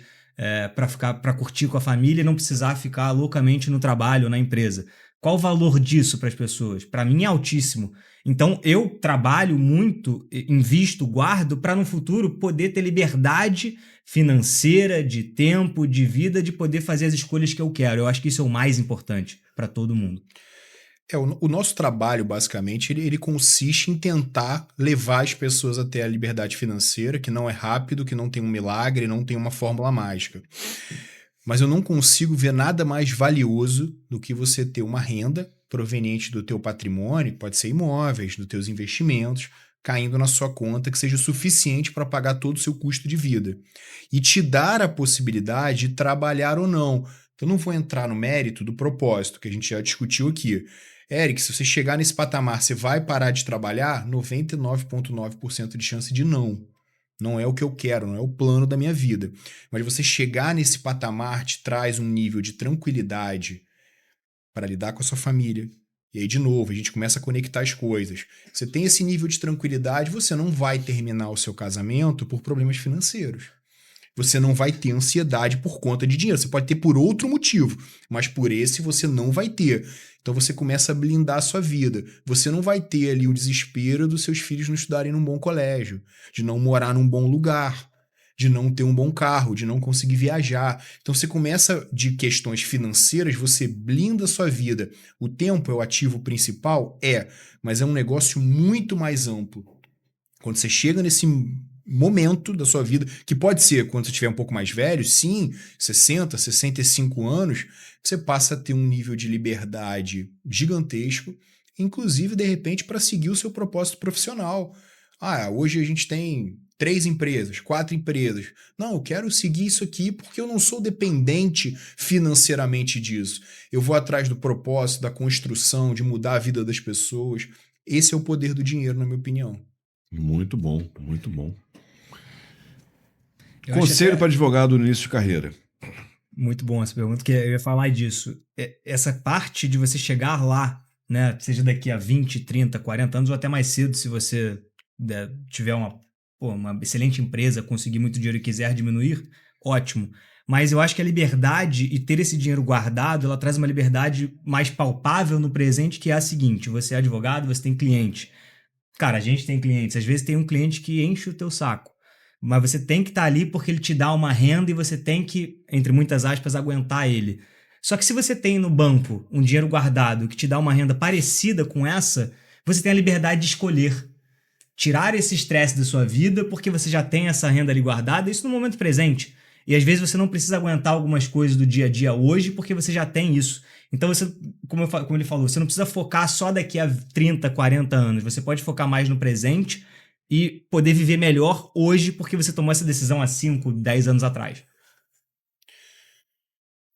para curtir com a família e não precisar ficar loucamente no trabalho ou na empresa. Qual o valor disso para as pessoas? Para mim é altíssimo. Então eu trabalho muito, invisto, guardo para no futuro poder ter liberdade financeira, de tempo, de vida, de poder fazer as escolhas que eu quero. Eu acho que isso é o mais importante para todo mundo. O nosso trabalho, basicamente, ele consiste em tentar levar as pessoas até a liberdade financeira, que não é rápido, que não tem um milagre, não tem uma fórmula mágica. Mas eu não consigo ver nada mais valioso do que você ter uma renda proveniente do teu patrimônio, pode ser imóveis, dos teus investimentos, caindo na sua conta, que seja suficiente para pagar todo o seu custo de vida. E te dar a possibilidade de trabalhar ou não. Eu não vou entrar no mérito do propósito, que a gente já discutiu aqui. Eric, se você chegar nesse patamar, você vai parar de trabalhar? 99,9% de chance de não. Não é o que eu quero, não é o plano da minha vida. Mas você chegar nesse patamar te traz um nível de tranquilidade para lidar com a sua família. E aí, de novo, a gente começa a conectar as coisas. Você tem esse nível de tranquilidade, você não vai terminar o seu casamento por problemas financeiros. Você não vai ter ansiedade por conta de dinheiro. Você pode ter por outro motivo, mas por esse você não vai ter. Então você começa a blindar a sua vida. Você não vai ter ali o desespero dos seus filhos não estudarem num bom colégio, de não morar num bom lugar, de não ter um bom carro, de não conseguir viajar. Então você começa de questões financeiras, você blinda a sua vida. O tempo é o ativo principal? Mas é um negócio muito mais amplo. Quando você chega nesse momento da sua vida, que pode ser quando você estiver um pouco mais velho, sim, 60, 65 anos, você passa a ter um nível de liberdade gigantesco, inclusive, de repente, para seguir o seu propósito profissional. Hoje a gente tem 3 empresas, 4 empresas. Não, eu quero seguir isso aqui porque eu não sou dependente financeiramente disso. Eu vou atrás do propósito, da construção, de mudar a vida das pessoas. Esse é o poder do dinheiro, na minha opinião. Muito bom, muito bom. Eu Conselho acho para advogado no início de carreira. muito bom essa pergunta, que eu ia falar disso. Essa parte de você chegar lá, né, seja daqui a 20, 30, 40 anos ou até mais cedo, se você tiver uma excelente empresa, conseguir muito dinheiro e quiser diminuir, ótimo. Mas eu acho que a liberdade e ter esse dinheiro guardado, ela traz uma liberdade mais palpável no presente, que é a seguinte: você é advogado, você tem cliente. Cara, a gente tem clientes. Às vezes tem um cliente que enche o teu saco. Mas você tem que estar ali porque ele te dá uma renda e você tem que, entre muitas aspas, aguentar ele. Só que se você tem no banco um dinheiro guardado que te dá uma renda parecida com essa, você tem a liberdade de escolher tirar esse estresse da sua vida porque você já tem essa renda ali guardada, isso no momento presente. E às vezes você não precisa aguentar algumas coisas do dia a dia hoje porque você já tem isso. Então você, como ele falou, você não precisa focar só daqui a 30, 40 anos. Você pode focar mais no presente e poder viver melhor hoje porque você tomou essa decisão há 5, 10 anos atrás.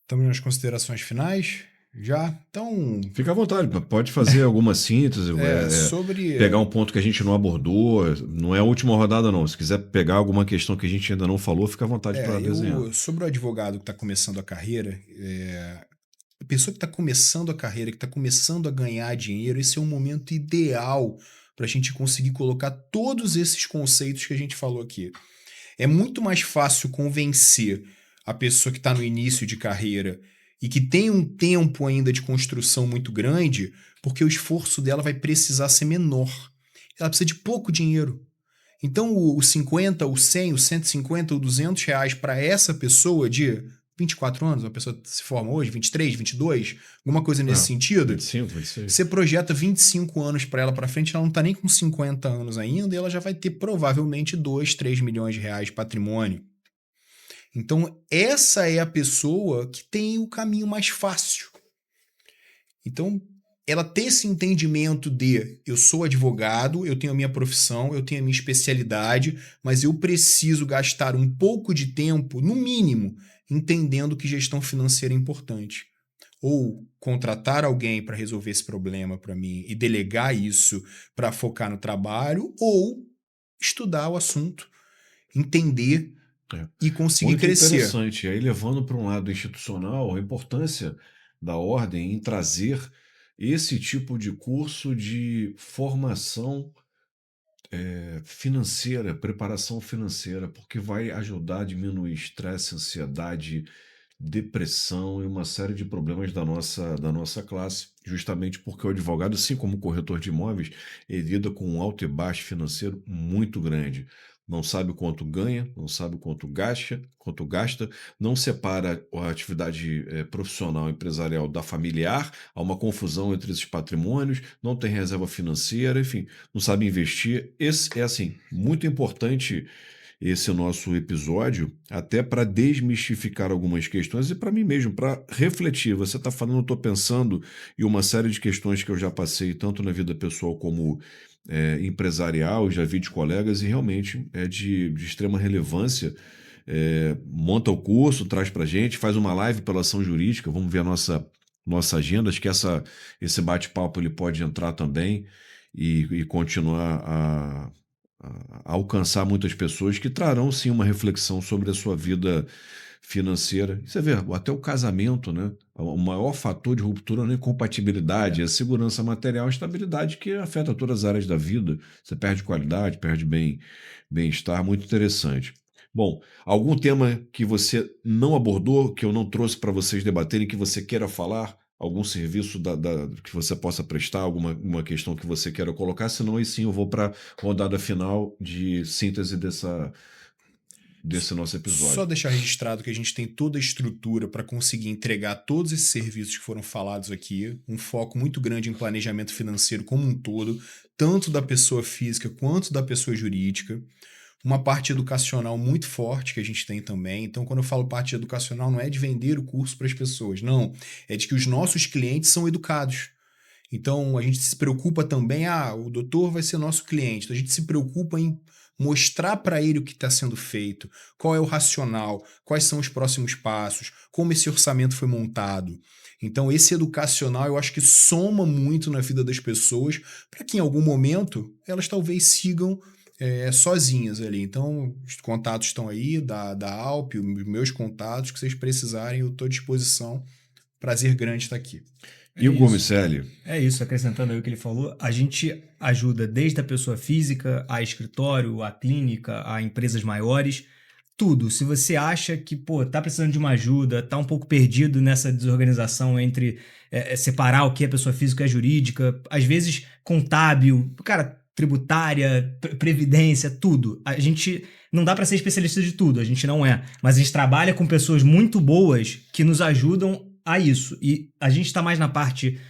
Estamos nas considerações finais? Já? Então. Fica à vontade, pode fazer alguma síntese, sobre. pegar um ponto que a gente não abordou. Não é a última rodada, não. Se quiser pegar alguma questão que a gente ainda não falou, fica à vontade para desenhar. Sobre o advogado que está começando a carreira, a pessoa que está começando a carreira, que está começando a ganhar dinheiro, esse é um momento ideal para a gente conseguir colocar todos esses conceitos que a gente falou aqui. É muito mais fácil convencer a pessoa que está no início de carreira e que tem um tempo ainda de construção muito grande, porque o esforço dela vai precisar ser menor. Ela precisa de pouco dinheiro. Então, o 50, o 100, o 150, o 200 reais para essa pessoa de 24 anos, a pessoa se forma hoje, 23, 22, alguma coisa nesse sentido. 25, 26. Você projeta 25 anos para ela para frente, ela não está nem com 50 anos ainda, e ela já vai ter provavelmente 2, 3 milhões de reais de patrimônio. Então, essa é a pessoa que tem o caminho mais fácil. Então, ela ter esse entendimento de eu sou advogado, eu tenho a minha profissão, eu tenho a minha especialidade, mas eu preciso gastar um pouco de tempo, no mínimo, entendendo que gestão financeira é importante. Ou contratar alguém para resolver esse problema para mim e delegar isso para focar no trabalho, ou estudar o assunto, entender e conseguir muito crescer. Interessante. E aí, levando para um lado institucional, a importância da ordem em trazer esse tipo de curso de formação financeira, preparação financeira, porque vai ajudar a diminuir estresse, ansiedade, depressão e uma série de problemas da nossa classe, justamente porque o advogado, assim como o corretor de imóveis, ele lida com um alto e baixo financeiro muito grande. não sabe quanto ganha, não sabe quanto gasta, não separa a atividade profissional empresarial da familiar, há uma confusão entre esses patrimônios, não tem reserva financeira, enfim, não sabe investir. Esse é assim, muito importante esse nosso episódio, até para desmistificar algumas questões e para mim mesmo, para refletir. Você está falando, eu estou pensando em uma série de questões que eu já passei, tanto na vida pessoal como empresarial, já vi de colegas, e realmente é de extrema relevância. Monta o curso, traz para a gente, faz uma live pela ação jurídica, vamos ver a nossa agenda. Acho que esse bate-papo ele pode entrar também e continuar a alcançar muitas pessoas que trarão sim uma reflexão sobre a sua vida financeira. Você vê, até o casamento, né? O maior fator de ruptura não é incompatibilidade, é a segurança material e estabilidade que afeta todas as áreas da vida. Você perde qualidade, perde bem-estar, muito interessante. Bom, algum tema que você não abordou, que eu não trouxe para vocês debaterem, que você queira falar? Algum serviço que você possa prestar, alguma questão que você queira colocar, senão aí sim eu vou para a rodada final de síntese desse nosso episódio. Só deixar registrado que a gente tem toda a estrutura para conseguir entregar todos esses serviços que foram falados aqui, um foco muito grande em planejamento financeiro como um todo, tanto da pessoa física quanto da pessoa jurídica. Uma parte educacional muito forte que a gente tem também. Então, quando eu falo parte educacional, não é de vender o curso para as pessoas, não. É de que os nossos clientes são educados. Então, a gente se preocupa também, o doutor vai ser nosso cliente. Então, a gente se preocupa em mostrar para ele o que está sendo feito, qual é o racional, quais são os próximos passos, como esse orçamento foi montado. Então, esse educacional eu acho que soma muito na vida das pessoas para que em algum momento elas talvez sigam sozinhas ali. Então, os contatos estão aí, da Alp, os meus contatos, que vocês precisarem, eu estou à disposição. Prazer grande estar aqui. E o Gomicelli? É isso, acrescentando aí o que ele falou, a gente ajuda desde a pessoa física, a escritório, a clínica, a empresas maiores, tudo. Se você acha que, tá precisando de uma ajuda, tá um pouco perdido nessa desorganização entre separar o que é pessoa física e a jurídica, às vezes contábil, cara, tributária, previdência, tudo. A gente não dá para ser especialista de tudo, a gente não é, mas a gente trabalha com pessoas muito boas que nos ajudam a isso. E a gente está mais na parte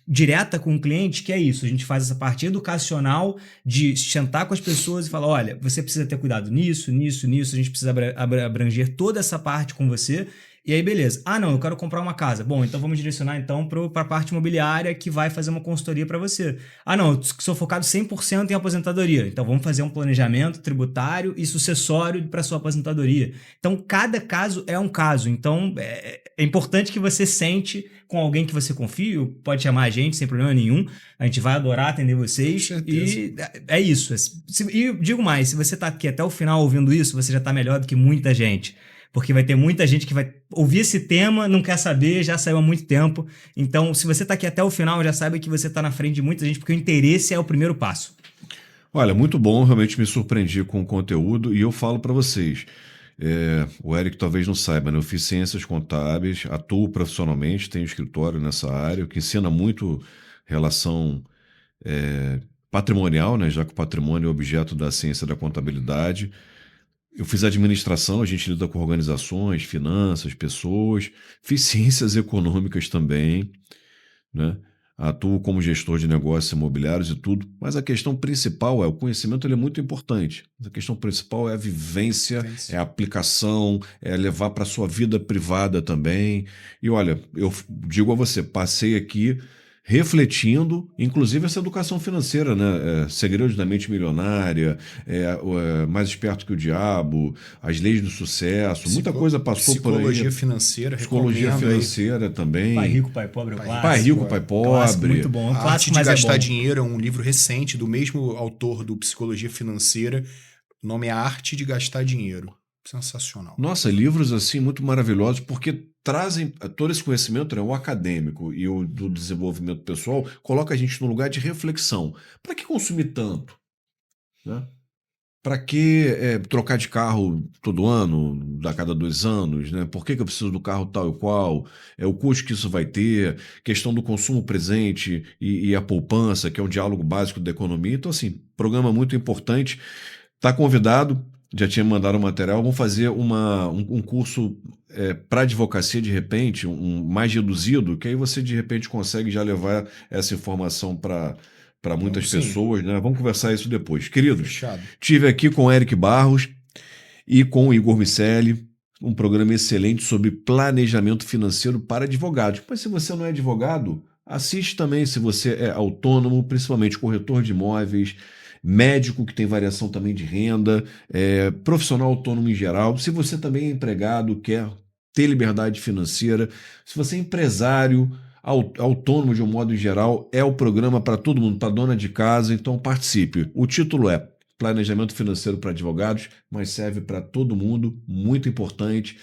direta com o cliente, que é isso. A gente faz essa parte educacional de sentar com as pessoas e falar, olha, você precisa ter cuidado nisso, nisso, nisso, a gente precisa abranger toda essa parte com você. E aí, beleza. Não, eu quero comprar uma casa. Bom, então vamos direcionar então para a parte imobiliária que vai fazer uma consultoria para você. Não, eu sou focado 100% em aposentadoria. Então vamos fazer um planejamento tributário e sucessório para sua aposentadoria. Então, cada caso é um caso. Então, é importante que você sente com alguém que você confia, pode chamar a gente sem problema nenhum. A gente vai adorar atender vocês. E é isso. E digo mais, se você está aqui até o final ouvindo isso, você já está melhor do que muita gente. Porque vai ter muita gente que vai ouvir esse tema, não quer saber, já saiu há muito tempo. Então, se você está aqui até o final, já sabe que você está na frente de muita gente, porque o interesse é o primeiro passo. Olha, muito bom, realmente me surpreendi com o conteúdo e eu falo para vocês. O Eric talvez não saiba, né? Eu fiz ciências contábeis, atuo profissionalmente, tenho escritório nessa área, que ensina muito relação patrimonial, né? Já que o patrimônio é objeto da ciência da contabilidade. Eu fiz administração, a gente lida com organizações, finanças, pessoas. Fiz ciências econômicas também, né? Atuo como gestor de negócios imobiliários e tudo. Mas a questão principal o conhecimento ele é muito importante. A questão principal é a vivência, é a aplicação, é levar para a sua vida privada também. E olha, eu digo a você, passei aqui refletindo, inclusive essa educação financeira, né? Segredos da Mente Milionária, Mais Esperto que o Diabo, As Leis do Sucesso, muita coisa passou por aí. Psicologia financeira, Psicologia financeira também. Pai Rico, Pai Pobre, é o clássico. Pai Rico, Pai Pobre. Clássico, muito bom. A Arte de Gastar Dinheiro é um livro recente do mesmo autor do Psicologia Financeira. O nome é A Arte de Gastar Dinheiro. Sensacional. Nossa, livros assim muito maravilhosos, porque trazem todo esse conhecimento, né, o acadêmico e o do desenvolvimento pessoal, coloca a gente num lugar de reflexão. Para que consumir tanto? Né? Para que trocar de carro todo ano, a cada 2 anos? Né? Por que eu preciso do carro tal e qual? O custo que isso vai ter, questão do consumo presente e a poupança, que é um diálogo básico da economia. Então, assim, programa muito importante. Tá convidado, já tinha mandado o material. Vamos fazer um curso para advocacia, de repente, mais reduzido, que aí você, de repente, consegue já levar essa informação para muitas Sim. pessoas, né? Vamos conversar isso depois. Queridos, Fechado. estive aqui com o Eric Barros e com o Igor Miceli, um programa excelente sobre planejamento financeiro para advogados. Mas se você não é advogado, assiste também se você é autônomo, principalmente corretor de imóveis, médico que tem variação também de renda, profissional autônomo em geral. Se você também é empregado, quer ter liberdade financeira, se você é empresário, autônomo de um modo em geral, é o programa para todo mundo, para dona de casa, então participe. O título é Planejamento Financeiro para Advogados, mas serve para todo mundo, muito importante.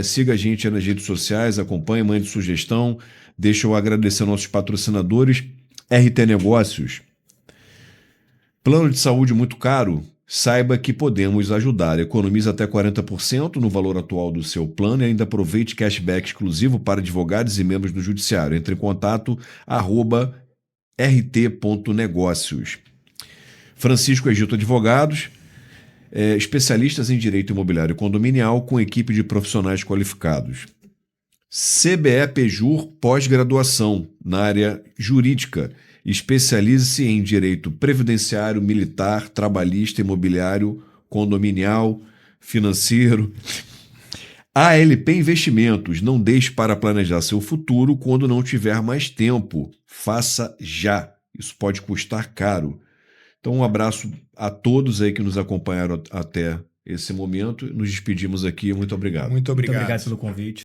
Siga a gente nas redes sociais, acompanhe, mande sugestão. Deixa eu agradecer aos nossos patrocinadores. RT Negócios. Plano de saúde muito caro? Saiba que podemos ajudar. Economize até 40% no valor atual do seu plano e ainda aproveite cashback exclusivo para advogados e membros do judiciário. Entre em contato @rt.negócios. Francisco Egito Advogados, especialistas em direito imobiliário condominial com equipe de profissionais qualificados. CBE Pejur pós-graduação na área jurídica. Especialize-se em direito previdenciário, militar, trabalhista, imobiliário, condominial, financeiro. ALP Investimentos. Não deixe para planejar seu futuro quando não tiver mais tempo. Faça já. Isso pode custar caro. Então, um abraço a todos aí que nos acompanharam até esse momento. Nos despedimos aqui. Muito obrigado. Muito obrigado. Muito obrigado pelo convite.